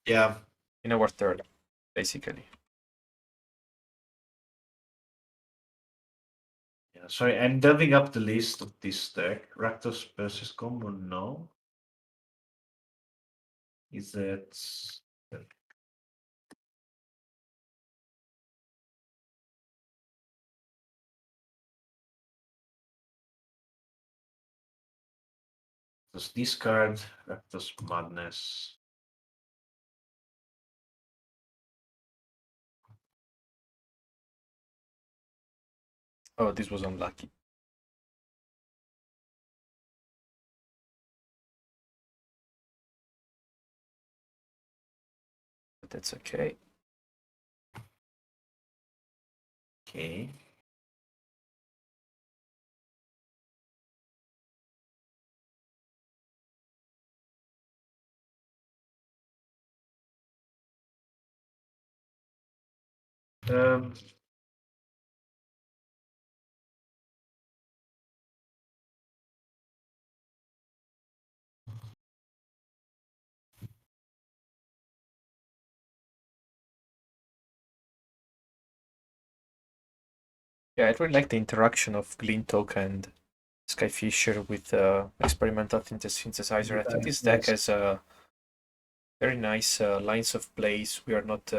Yeah. in our turn, basically. Yeah. Sorry, I'm delving up the list of this deck. Rakdos versus combo. No. Is that? Does discard Rakdos Madness? Oh, this was unlucky. But that's okay. Okay. Um, Yeah, I really like the interaction of Glintok and Skyfisher with experimental synthesizer. I think this deck has very nice lines of plays we are not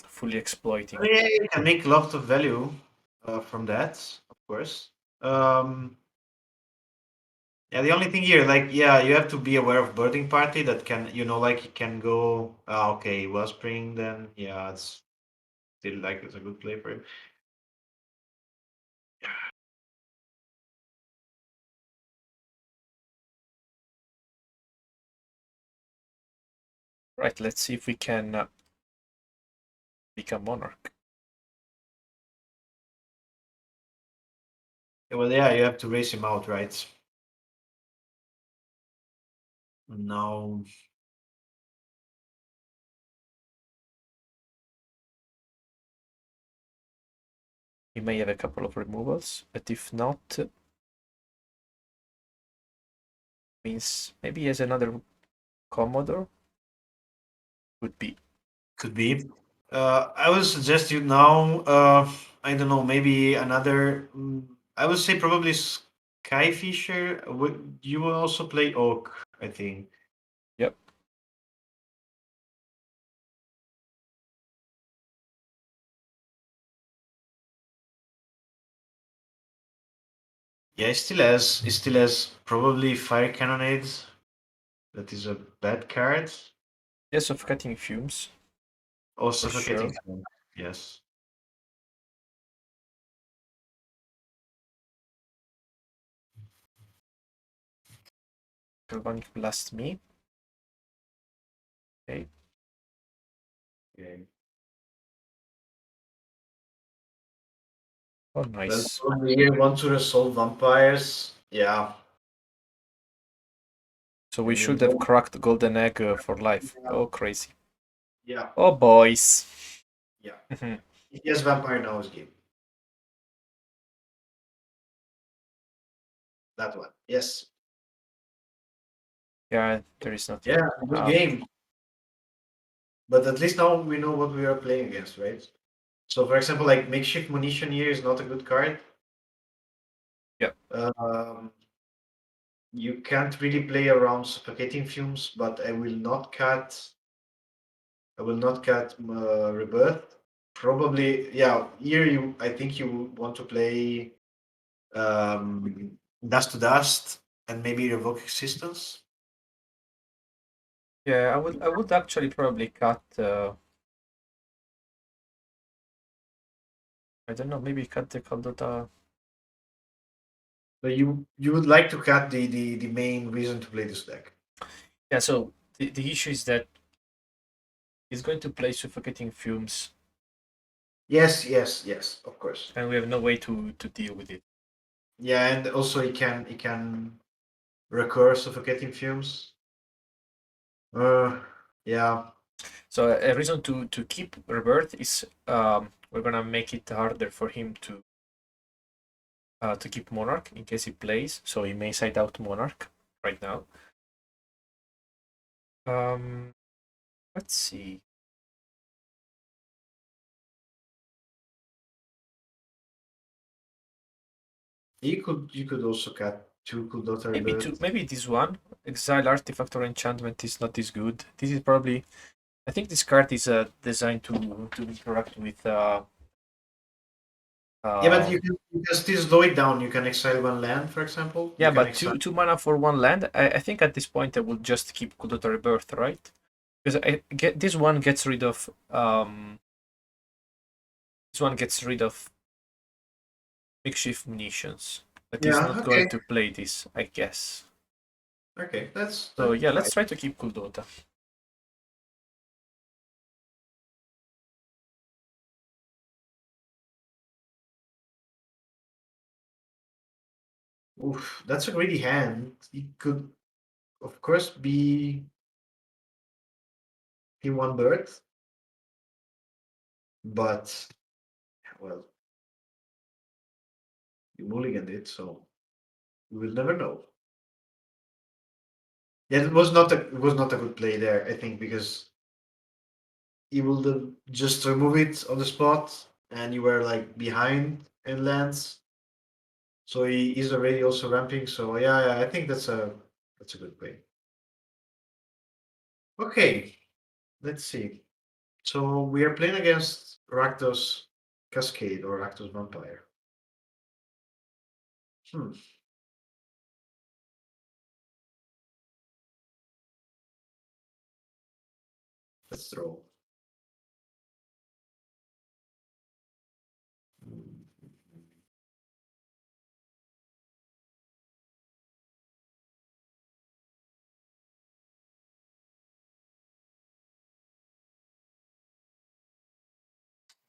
fully exploiting. yeah, you can make lots of value from that, of course. Yeah, the only thing here, like, yeah, you have to be aware of birding party that can, like, it can go. Okay, Wellspring, then yeah, it's still like it's a good play for him. Right, let's see if we can become Monarch. Yeah, well, yeah, you have to race him out, right? Now, He may have a couple of removals, but if not, means maybe he has another Commodore. Could be. could be. I would suggest you now. I don't know, maybe another. I would say probably Skyfisher. Would you will also play Oak? I think. Yep. Yeah, it still has probably Fire Cannonades. That is a bad card. Yes, of cutting fumes. Oh, For Suffocating sure. Flame. Yes. Galvanic Blast me. Okay. Okay. Oh, Well, nice. probably here want to resolve vampires. Yeah. So we I mean, should have cracked Golden Egg for life. yeah. Oh, crazy. Yeah. Oh, boys. Yeah. Yes, vampire now is game. That one. Yes. Yeah, there is nothing. Yeah, good game. But at least now we know what we are playing against, right? So, for example, like Makeshift Munition here is not a good card. Yep. You can't really play around Suffocating Fumes, but I will not cut. I will not cut Rebirth. Probably, yeah. Here, I think you want to play Dust to Dust, and maybe Revoke Existence. Yeah, I would actually probably cut. I don't know, maybe cut the Kuldotha. But you would like to cut the main reason to play this deck. Yeah, so the issue is that he's going to play Suffocating Fumes, Yes, yes, yes, of course. and we have no way to deal with it. Yeah, and also he can recur Suffocating Fumes. Yeah. So a reason to keep Rebirth is we're gonna make it harder for him to keep Monarch in case he plays. So he may side out Monarch right now. Let's see. You could also cut two Kuldotha Rebirth. Maybe this one Exile Artifact or Enchantment is not as good. This is probably. I think this card is designed to interact with. Yeah, but you can still slow it down. You can exile one land, for example. You Yeah, can but exile. two mana for one land. I think at this point I will just keep Kuldotha Rebirth, right? Because I get this one gets rid of makeshift munitions. But he's Yeah. not going Okay. to play this, I guess. Okay. That's So that's yeah, fine. let's try to keep Kuldotha. Oof, that's a greedy hand. It could, of course, be P1 bird, but well, you mulliganed it, so we will never know. Yeah, it was not a good play there, I think, because you will just remove it on the spot, and you were like behind in lands, so he is already also ramping. So yeah, I think that's a good play. Okay, let's see. So we are playing against Rakdos Cascade or Rakdos Vampire. Hmm. Let's draw.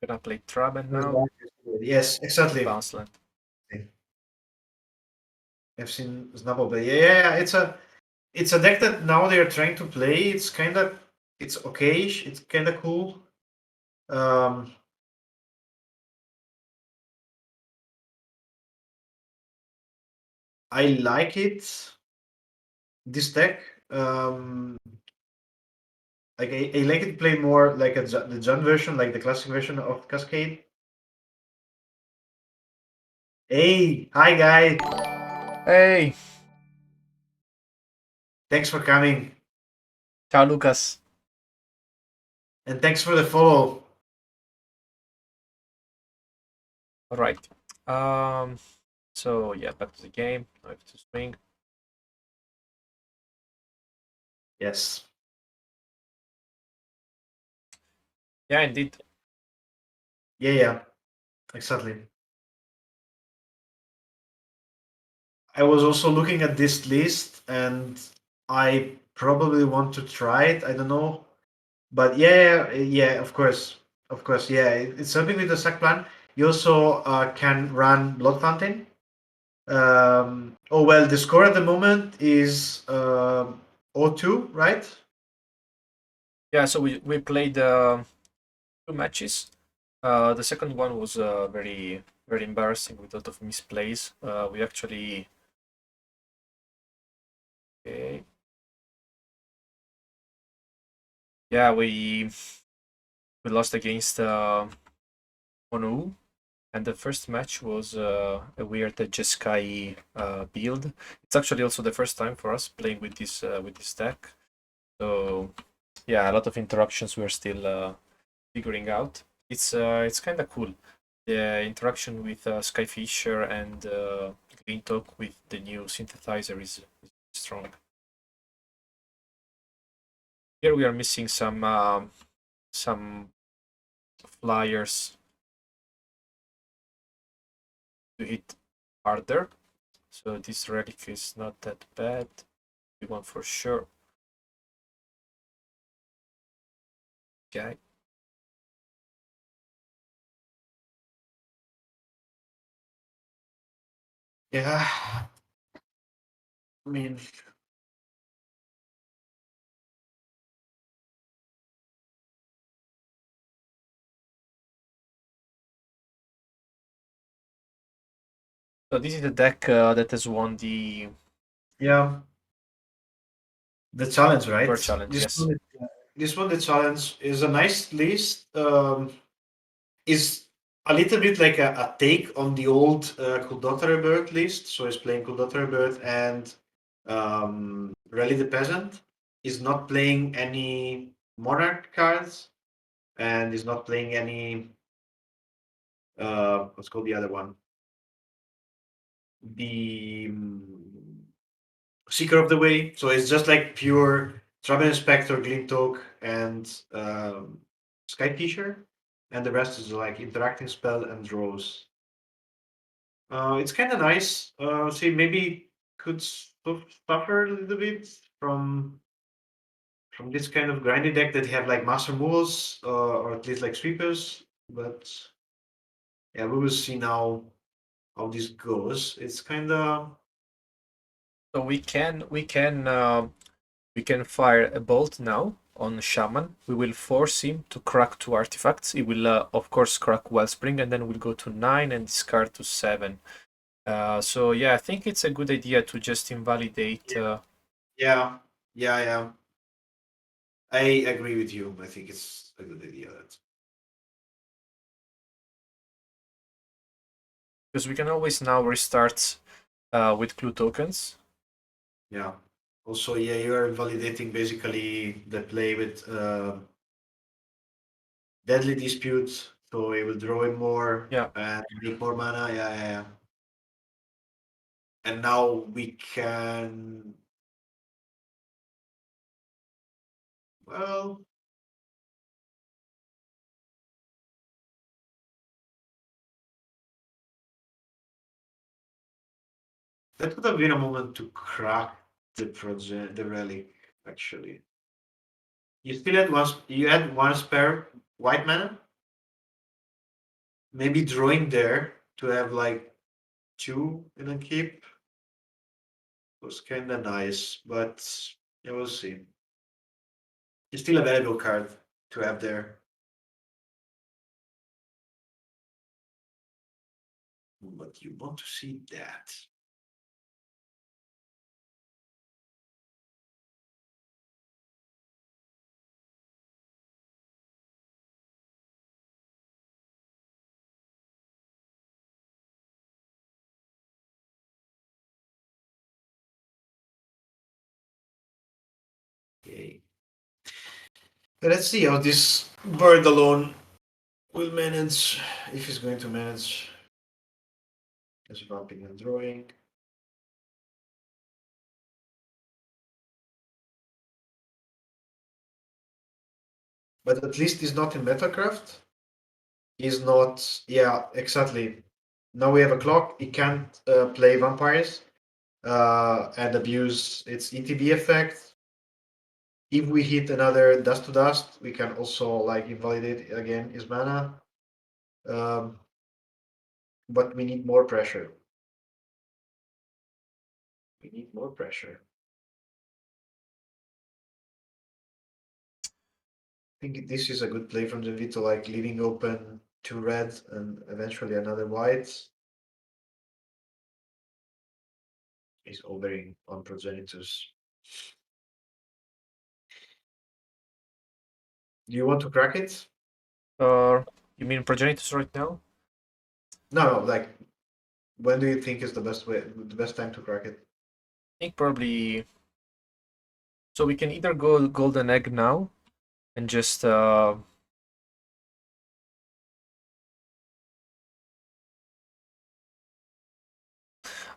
Gonna play Traben now. Yes, exactly. Bounce land. I've seen Snubble play. Yeah. It's a deck that now they're trying to play. It's okay. It's kind of cool. Um, I like it. This deck. Like I like it play more like the Jund version, like the classic version of Cascade. Hey, hi guy. Hey, Thanks for coming, ciao Lucas. and thanks for the follow. All right. So yeah, back to the game. I have to swing. Yes. Yeah, indeed. Yeah. Exactly. I was also looking at this list, and I probably want to try it. I don't know, but yeah. Of course. Yeah, it's something with the sack plan. You also can run Blood Fountain. Oh well, the score at the moment is 0-2, right? Yeah, so we played two matches. The second one was very embarrassing with a lot of misplays. We actually okay. Yeah, we lost against MonoU, and the first match was a weird Jeskai build. It's actually also the first time for us playing with this deck. So yeah, a lot of interruptions we're still figuring out. It's kind of cool. the interaction with Skyfisher and Green Talk with the new synthesizer is strong. Here we are missing some flyers to hit harder. So this relic is not that bad. We want for sure. Okay. Yeah. I mean, So this is the deck that has won the yeah, the challenge, right? World Challenge. Yes. This one, the challenge is a nice list. Is a little bit like a take on the old Kuldotha Rebirth list. So he's playing Kuldotha Rebirth and Rally the Peasant. He's not playing any Monarch cards, and he's not playing any. What's called the other one? The Seeker of the Way. So it's just like pure Travel Inspector, Glintok, and Sky Fisher, and the rest is like interacting spell and draws. It's kind of nice. See, maybe could suffer a little bit from this kind of grindy deck that have like master moves or at least like sweepers. But yeah, we will see now how this goes. It's kind of So we can fire a bolt now on Shaman. We will force him to crack 2 artifacts. He will of course crack Wellspring, and then we'll go to 9 and discard to 7. So yeah, I think it's a good idea to just invalidate. yeah, yeah. I agree with you. I think it's a good idea. Because we can always now restart with clue tokens. Yeah. Also, yeah, you are validating basically the play with Deadly Dispute, so it will draw in more Yeah. and make more mana. Yeah. And now we can. Well, that would have been a moment to crack the relic. Actually, you still had one. You had one spare white mana. Maybe drawing there to have like two in a keep was kind of nice, but yeah, we'll see. It's still a valuable card to have there. But you want to see that. Okay. Let's see how this bird alone will manage, if he's going to manage as bumping and drawing. But at least he's not in Metalcraft. He's not, yeah, exactly. Now we have a clock. He can't play vampires and abuse its ETB effect. If we hit another dust to dust, we can also like invalidate again his mana. Um, but we need more pressure. We need more pressure. I think this is a good play from the Vito, like leaving open two red and eventually another white. He's overing on Progenitors. Do you want to crack it? Or you mean Progenitors right now? No, like when do you think is the best way, the best time to crack it? I think probably. So we can either go Golden Egg now and just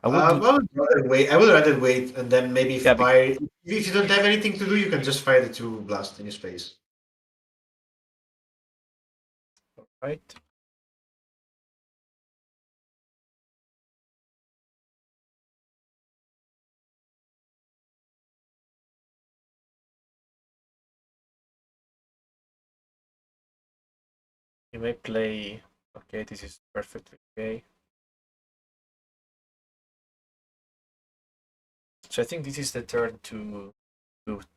I would do. I would rather wait. I would rather wait and then maybe Yeah, fire. If you don't have anything to do, you can just fire the 2 blast in his face. right. You may play. Okay, this is perfectly okay. So I think this is the turn to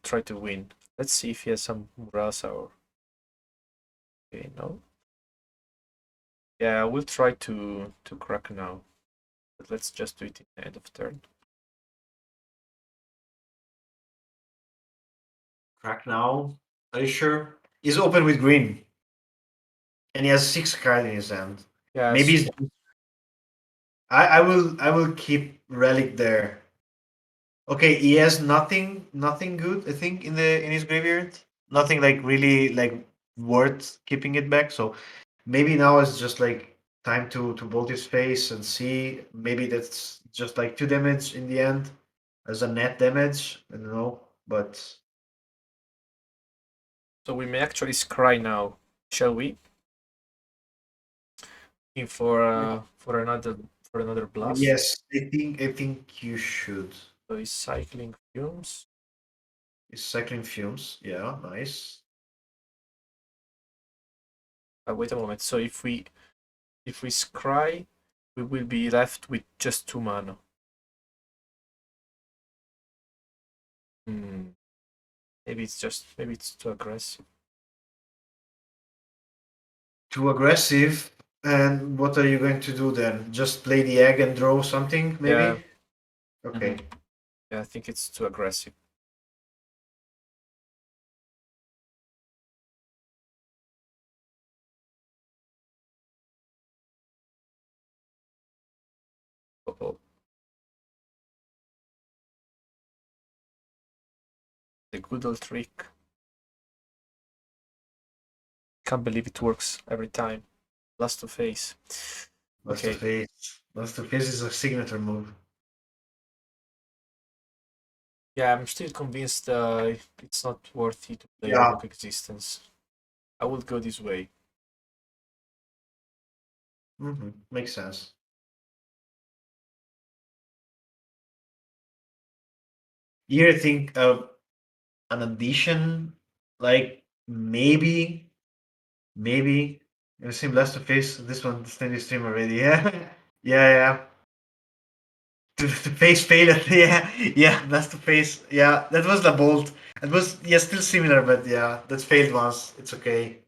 try to win. Let's see if he has some Murasa or. Okay, no. Yeah, we'll try to crack now, but let's just do it in the end of turn. Crack now. Are you sure? He's open with green, and he has 6 cards in his hand. Yeah, Maybe he's, I will keep relic there. Okay, he has nothing good. I think in his graveyard. Nothing like really like worth keeping it back. So maybe now is just like time to bolt his face and see. Maybe that's just like 2 damage in the end as a net damage. I don't know, but so we may actually scry now, shall we? Looking for another blast. yes, I think you should. So he's cycling fumes. Is cycling fumes? Yeah, nice. Wait a moment. So if we scry, we will be left with just 2 mana. Hmm. Maybe it's too aggressive. Too aggressive. And what are you going to do then? Just play the egg and draw something, Yeah. maybe? Okay. Yeah, I think it's too aggressive. Uh-oh. The good old trick. Can't believe it works every time. Blast to face. Blast Okay. of Face. Blast of Face is a signature move. Yeah, I'm still convinced it's not worthy to play Yeah. Rogue Existence. I will go this way. Makes sense. Here, I think an addition, like maybe. I've seen Blast of Face. This one, standing stream already. Yeah. Yeah. The face failed. Yeah. Blast of Face. Yeah, that was the bolt. It was, yeah, still similar, but yeah, that failed once. It's okay.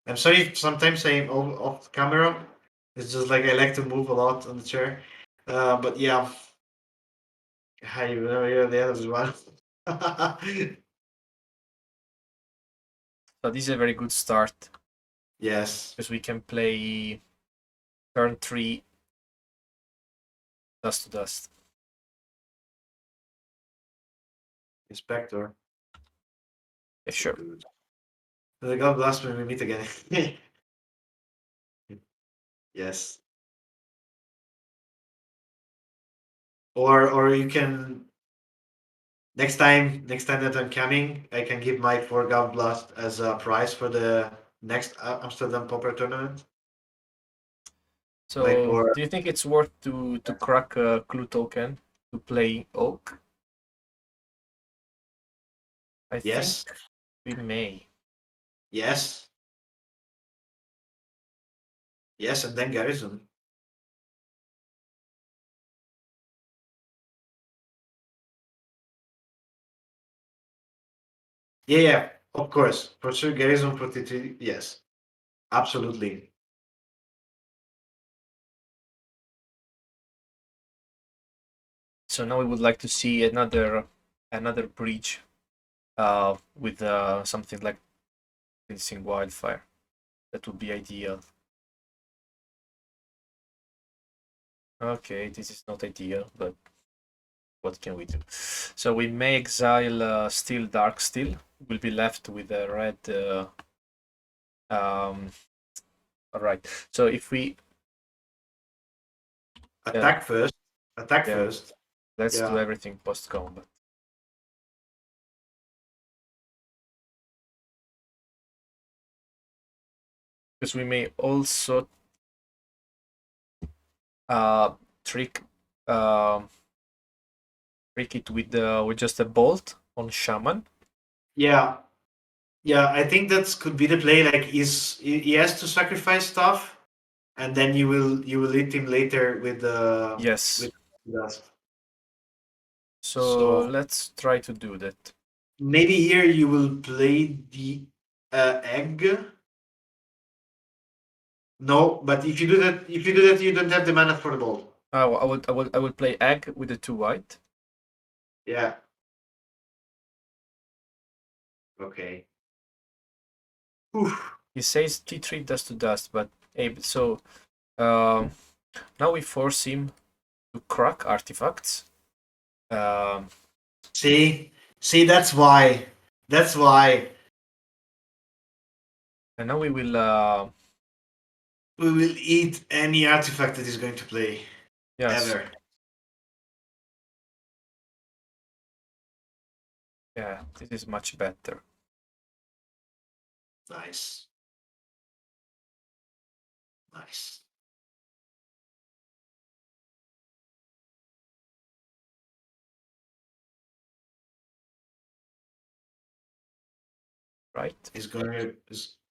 I'm sorry if sometimes I'm off camera. It's just like I like to move a lot on the chair. But yeah, hi, you're the other one. So this is a very good start Yes, because we can play turn 3 dust to dust. Inspector. Yeah, sure. The God bless when we meet again. Yes. Or you can next time that I'm coming, I can give my 4 God blast as a prize for the next Amsterdam Popper tournament. My So poor. do you think it's worth to crack a clue token to play Oak? I think Yes. we may. Yes. Yes, and then Garrison. Yeah, of course. For sure, Garrison Protected. Yes, absolutely. So now we would like to see another breach with something like Rinsing Wildfire. That would be ideal. Okay, this is not ideal, but what can we do? So we may exile Steel Dark Steel. We'll be left with a red. All right. So if we Attack first. Attack Yeah. first. Let's do Yeah. everything post combat. Because we may also trick trick it with just a bolt on shaman. Yeah. Yeah, I think that could be the play. Like, he has to sacrifice stuff, and then you will hit him later with the Yes. dust. So So let's try to do that. maybe here you will play the egg. No, but if you do that, you don't have the mana for the ball. I would play egg with the 2 white. Yeah. Okay. Oof. He says T3 dust to dust, but so now we force him to crack artifacts. See, that's why. That's why And now we will we will eat any artifact that he's going to play yes, ever. yeah, this is much better. Nice. Nice. Right? Is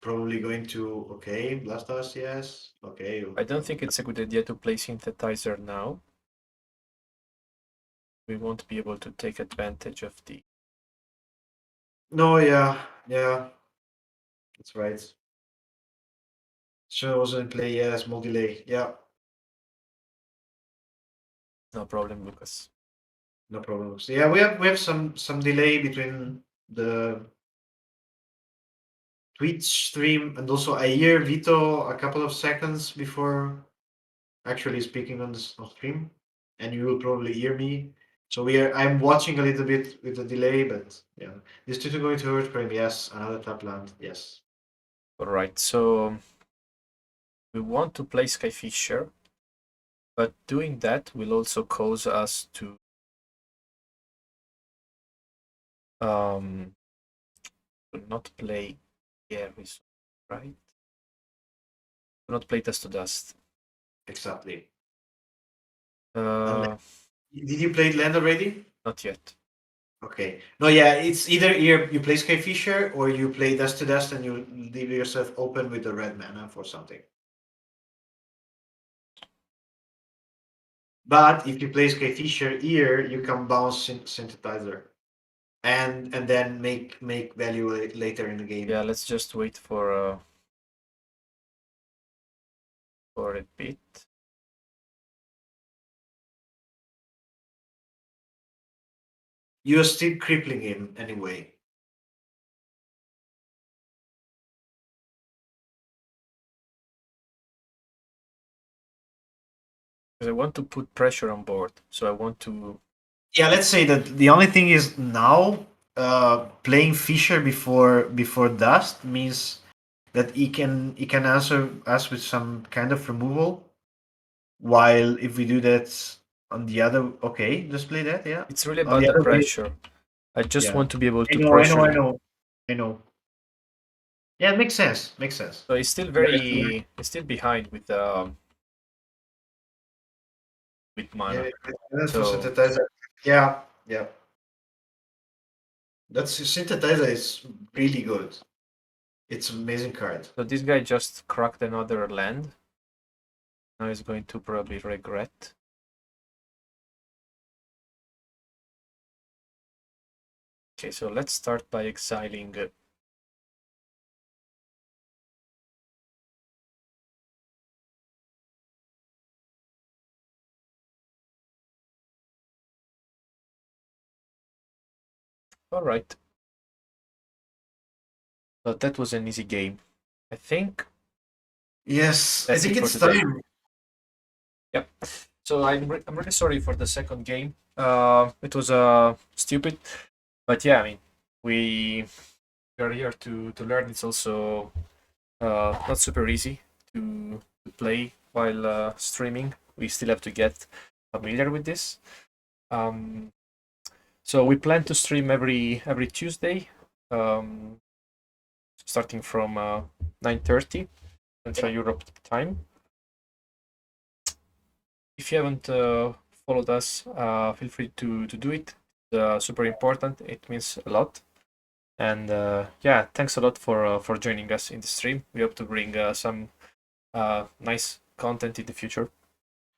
probably going to blast us, yes. Okay. I don't think it's a good idea to play synthesizer now. We won't be able to take advantage of the No, yeah, yeah. That's right. Sure was in play, yeah, small delay. Yeah, no problem, Lucas. no problem. So yeah, we have some delay between the Twitch stream and also I hear Vito a couple of seconds before actually speaking on this on stream, and you will probably hear me. So I'm watching a little bit with the delay, but yeah, this tutor going to hurt frame. Yes, another tap land. Yes. Alright, so we want to play Skyfisher, but doing that will also cause us to not play Faeries, right? To not play Dust to Dust. Exactly. Uh, Did you play land already? Not yet. Okay. No, yeah, it's either you play Skyfisher or you play Dust to Dust and you leave yourself open with the red mana for something. But if you play Skyfisher here, you can bounce Synthetizer and then make value later in the game. Yeah, let's just wait for a bit. You're still crippling him anyway. Because I want to put pressure on board, so I want to. Yeah, let's say that the only thing is now playing Fisher before Dust means that he can answer us with some kind of removal. While if we do that on the other, okay, just play that, yeah. It's really On about the the other way, pressure. I just yeah. want to be able I to know, I know, pressure I him. know, I know. Yeah, it makes sense. Makes sense. So he's still he's still behind with mana. Yeah, for So synthesizer. Yeah, yeah. That's synthesizer is really good. It's an amazing card. so this guy just cracked another land. Now he's going to probably regret. Okay, so let's start by exiling all right. But that was an easy game. I think Yes, I that's think it for it's today. time. Yep. So I'm really sorry for the second game. It was stupid, but yeah, I mean we are here to learn. It's also not super easy to play while streaming. We still have to get familiar with this. So we plan to stream every Tuesday, starting from 9:30 Central Europe time. If you haven't followed us, feel free to do it. It's super important. It means a lot. And yeah, thanks a lot for joining us in the stream. We hope to bring some nice content in the future.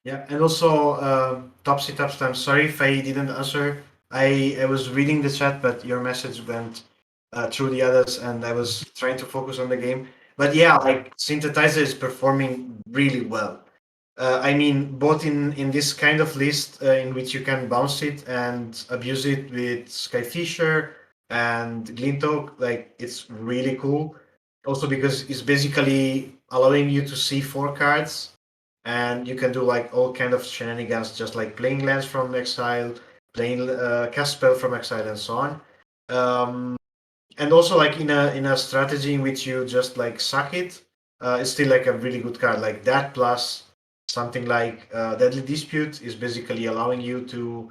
Yeah, and also Topsy Topsy, I'm sorry if I didn't answer. I was reading the chat, but your message went through the others, and I was trying to focus on the game. But yeah, like Synthetizer is performing really well. I mean, both in this kind of list in which you can bounce it and abuse it with Skyfisher and Glintok, like it's really cool. Also because it's basically allowing you to see 4 cards, and you can do like all kind of shenanigans, just like playing lands from exile, playing cast spell from exile, and so on. And also like in a strategy in which you just like suck it, it's still like a really good card. Like that plus something like Deadly Dispute is basically allowing you to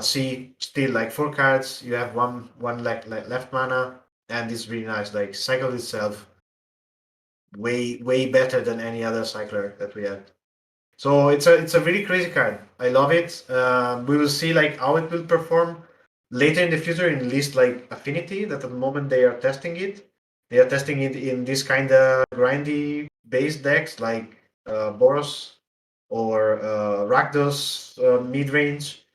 see still like 4 cards. You have one like left mana, and it's really nice. Like cycle itself way better than any other cycler that we had. So it's a really crazy card. I love it. We will see like how it will perform later in the future in least like Affinity. That at the moment they are testing it. They are testing it in this kind of grindy base decks like Boros or Rakdos mid range.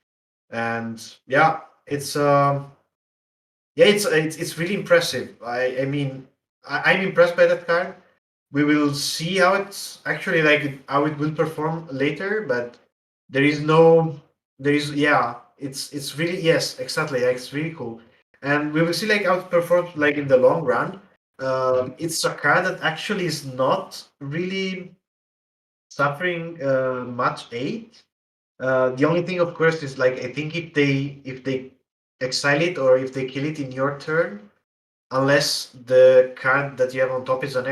And yeah, it's really impressive. I mean I'm impressed by that card. We will see how it's actually like how it will perform later, but there is no there is yeah it's really yes exactly like, it's really cool, and we will see like how it performs like in the long run. It's a card that actually is not really suffering much hate. The only thing of course is like I think if they exile it or if they kill it in your turn, unless the card that you have on top is an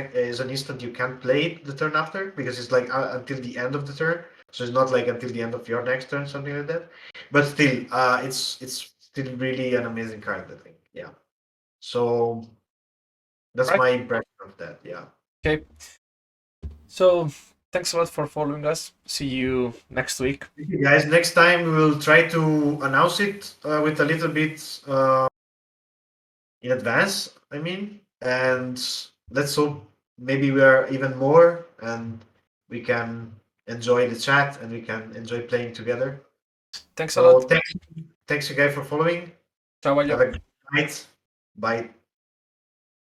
instant you can't play it the turn after, because it's like until the end of the turn, so it's not like until the end of your next turn, something like that. But still it's still really an amazing card, I think. Yeah, so that's Right. my impression of that. Yeah. Okay. So thanks a lot for following us. See you next week. Thank you, guys. Next time we will try to announce it with a little bit in advance, I mean, and let's hope maybe we are even more and we can enjoy the chat and we can enjoy playing together. Thanks a So lot. thanks you guys for following. Ciao, Have Elio. a good night. Bye.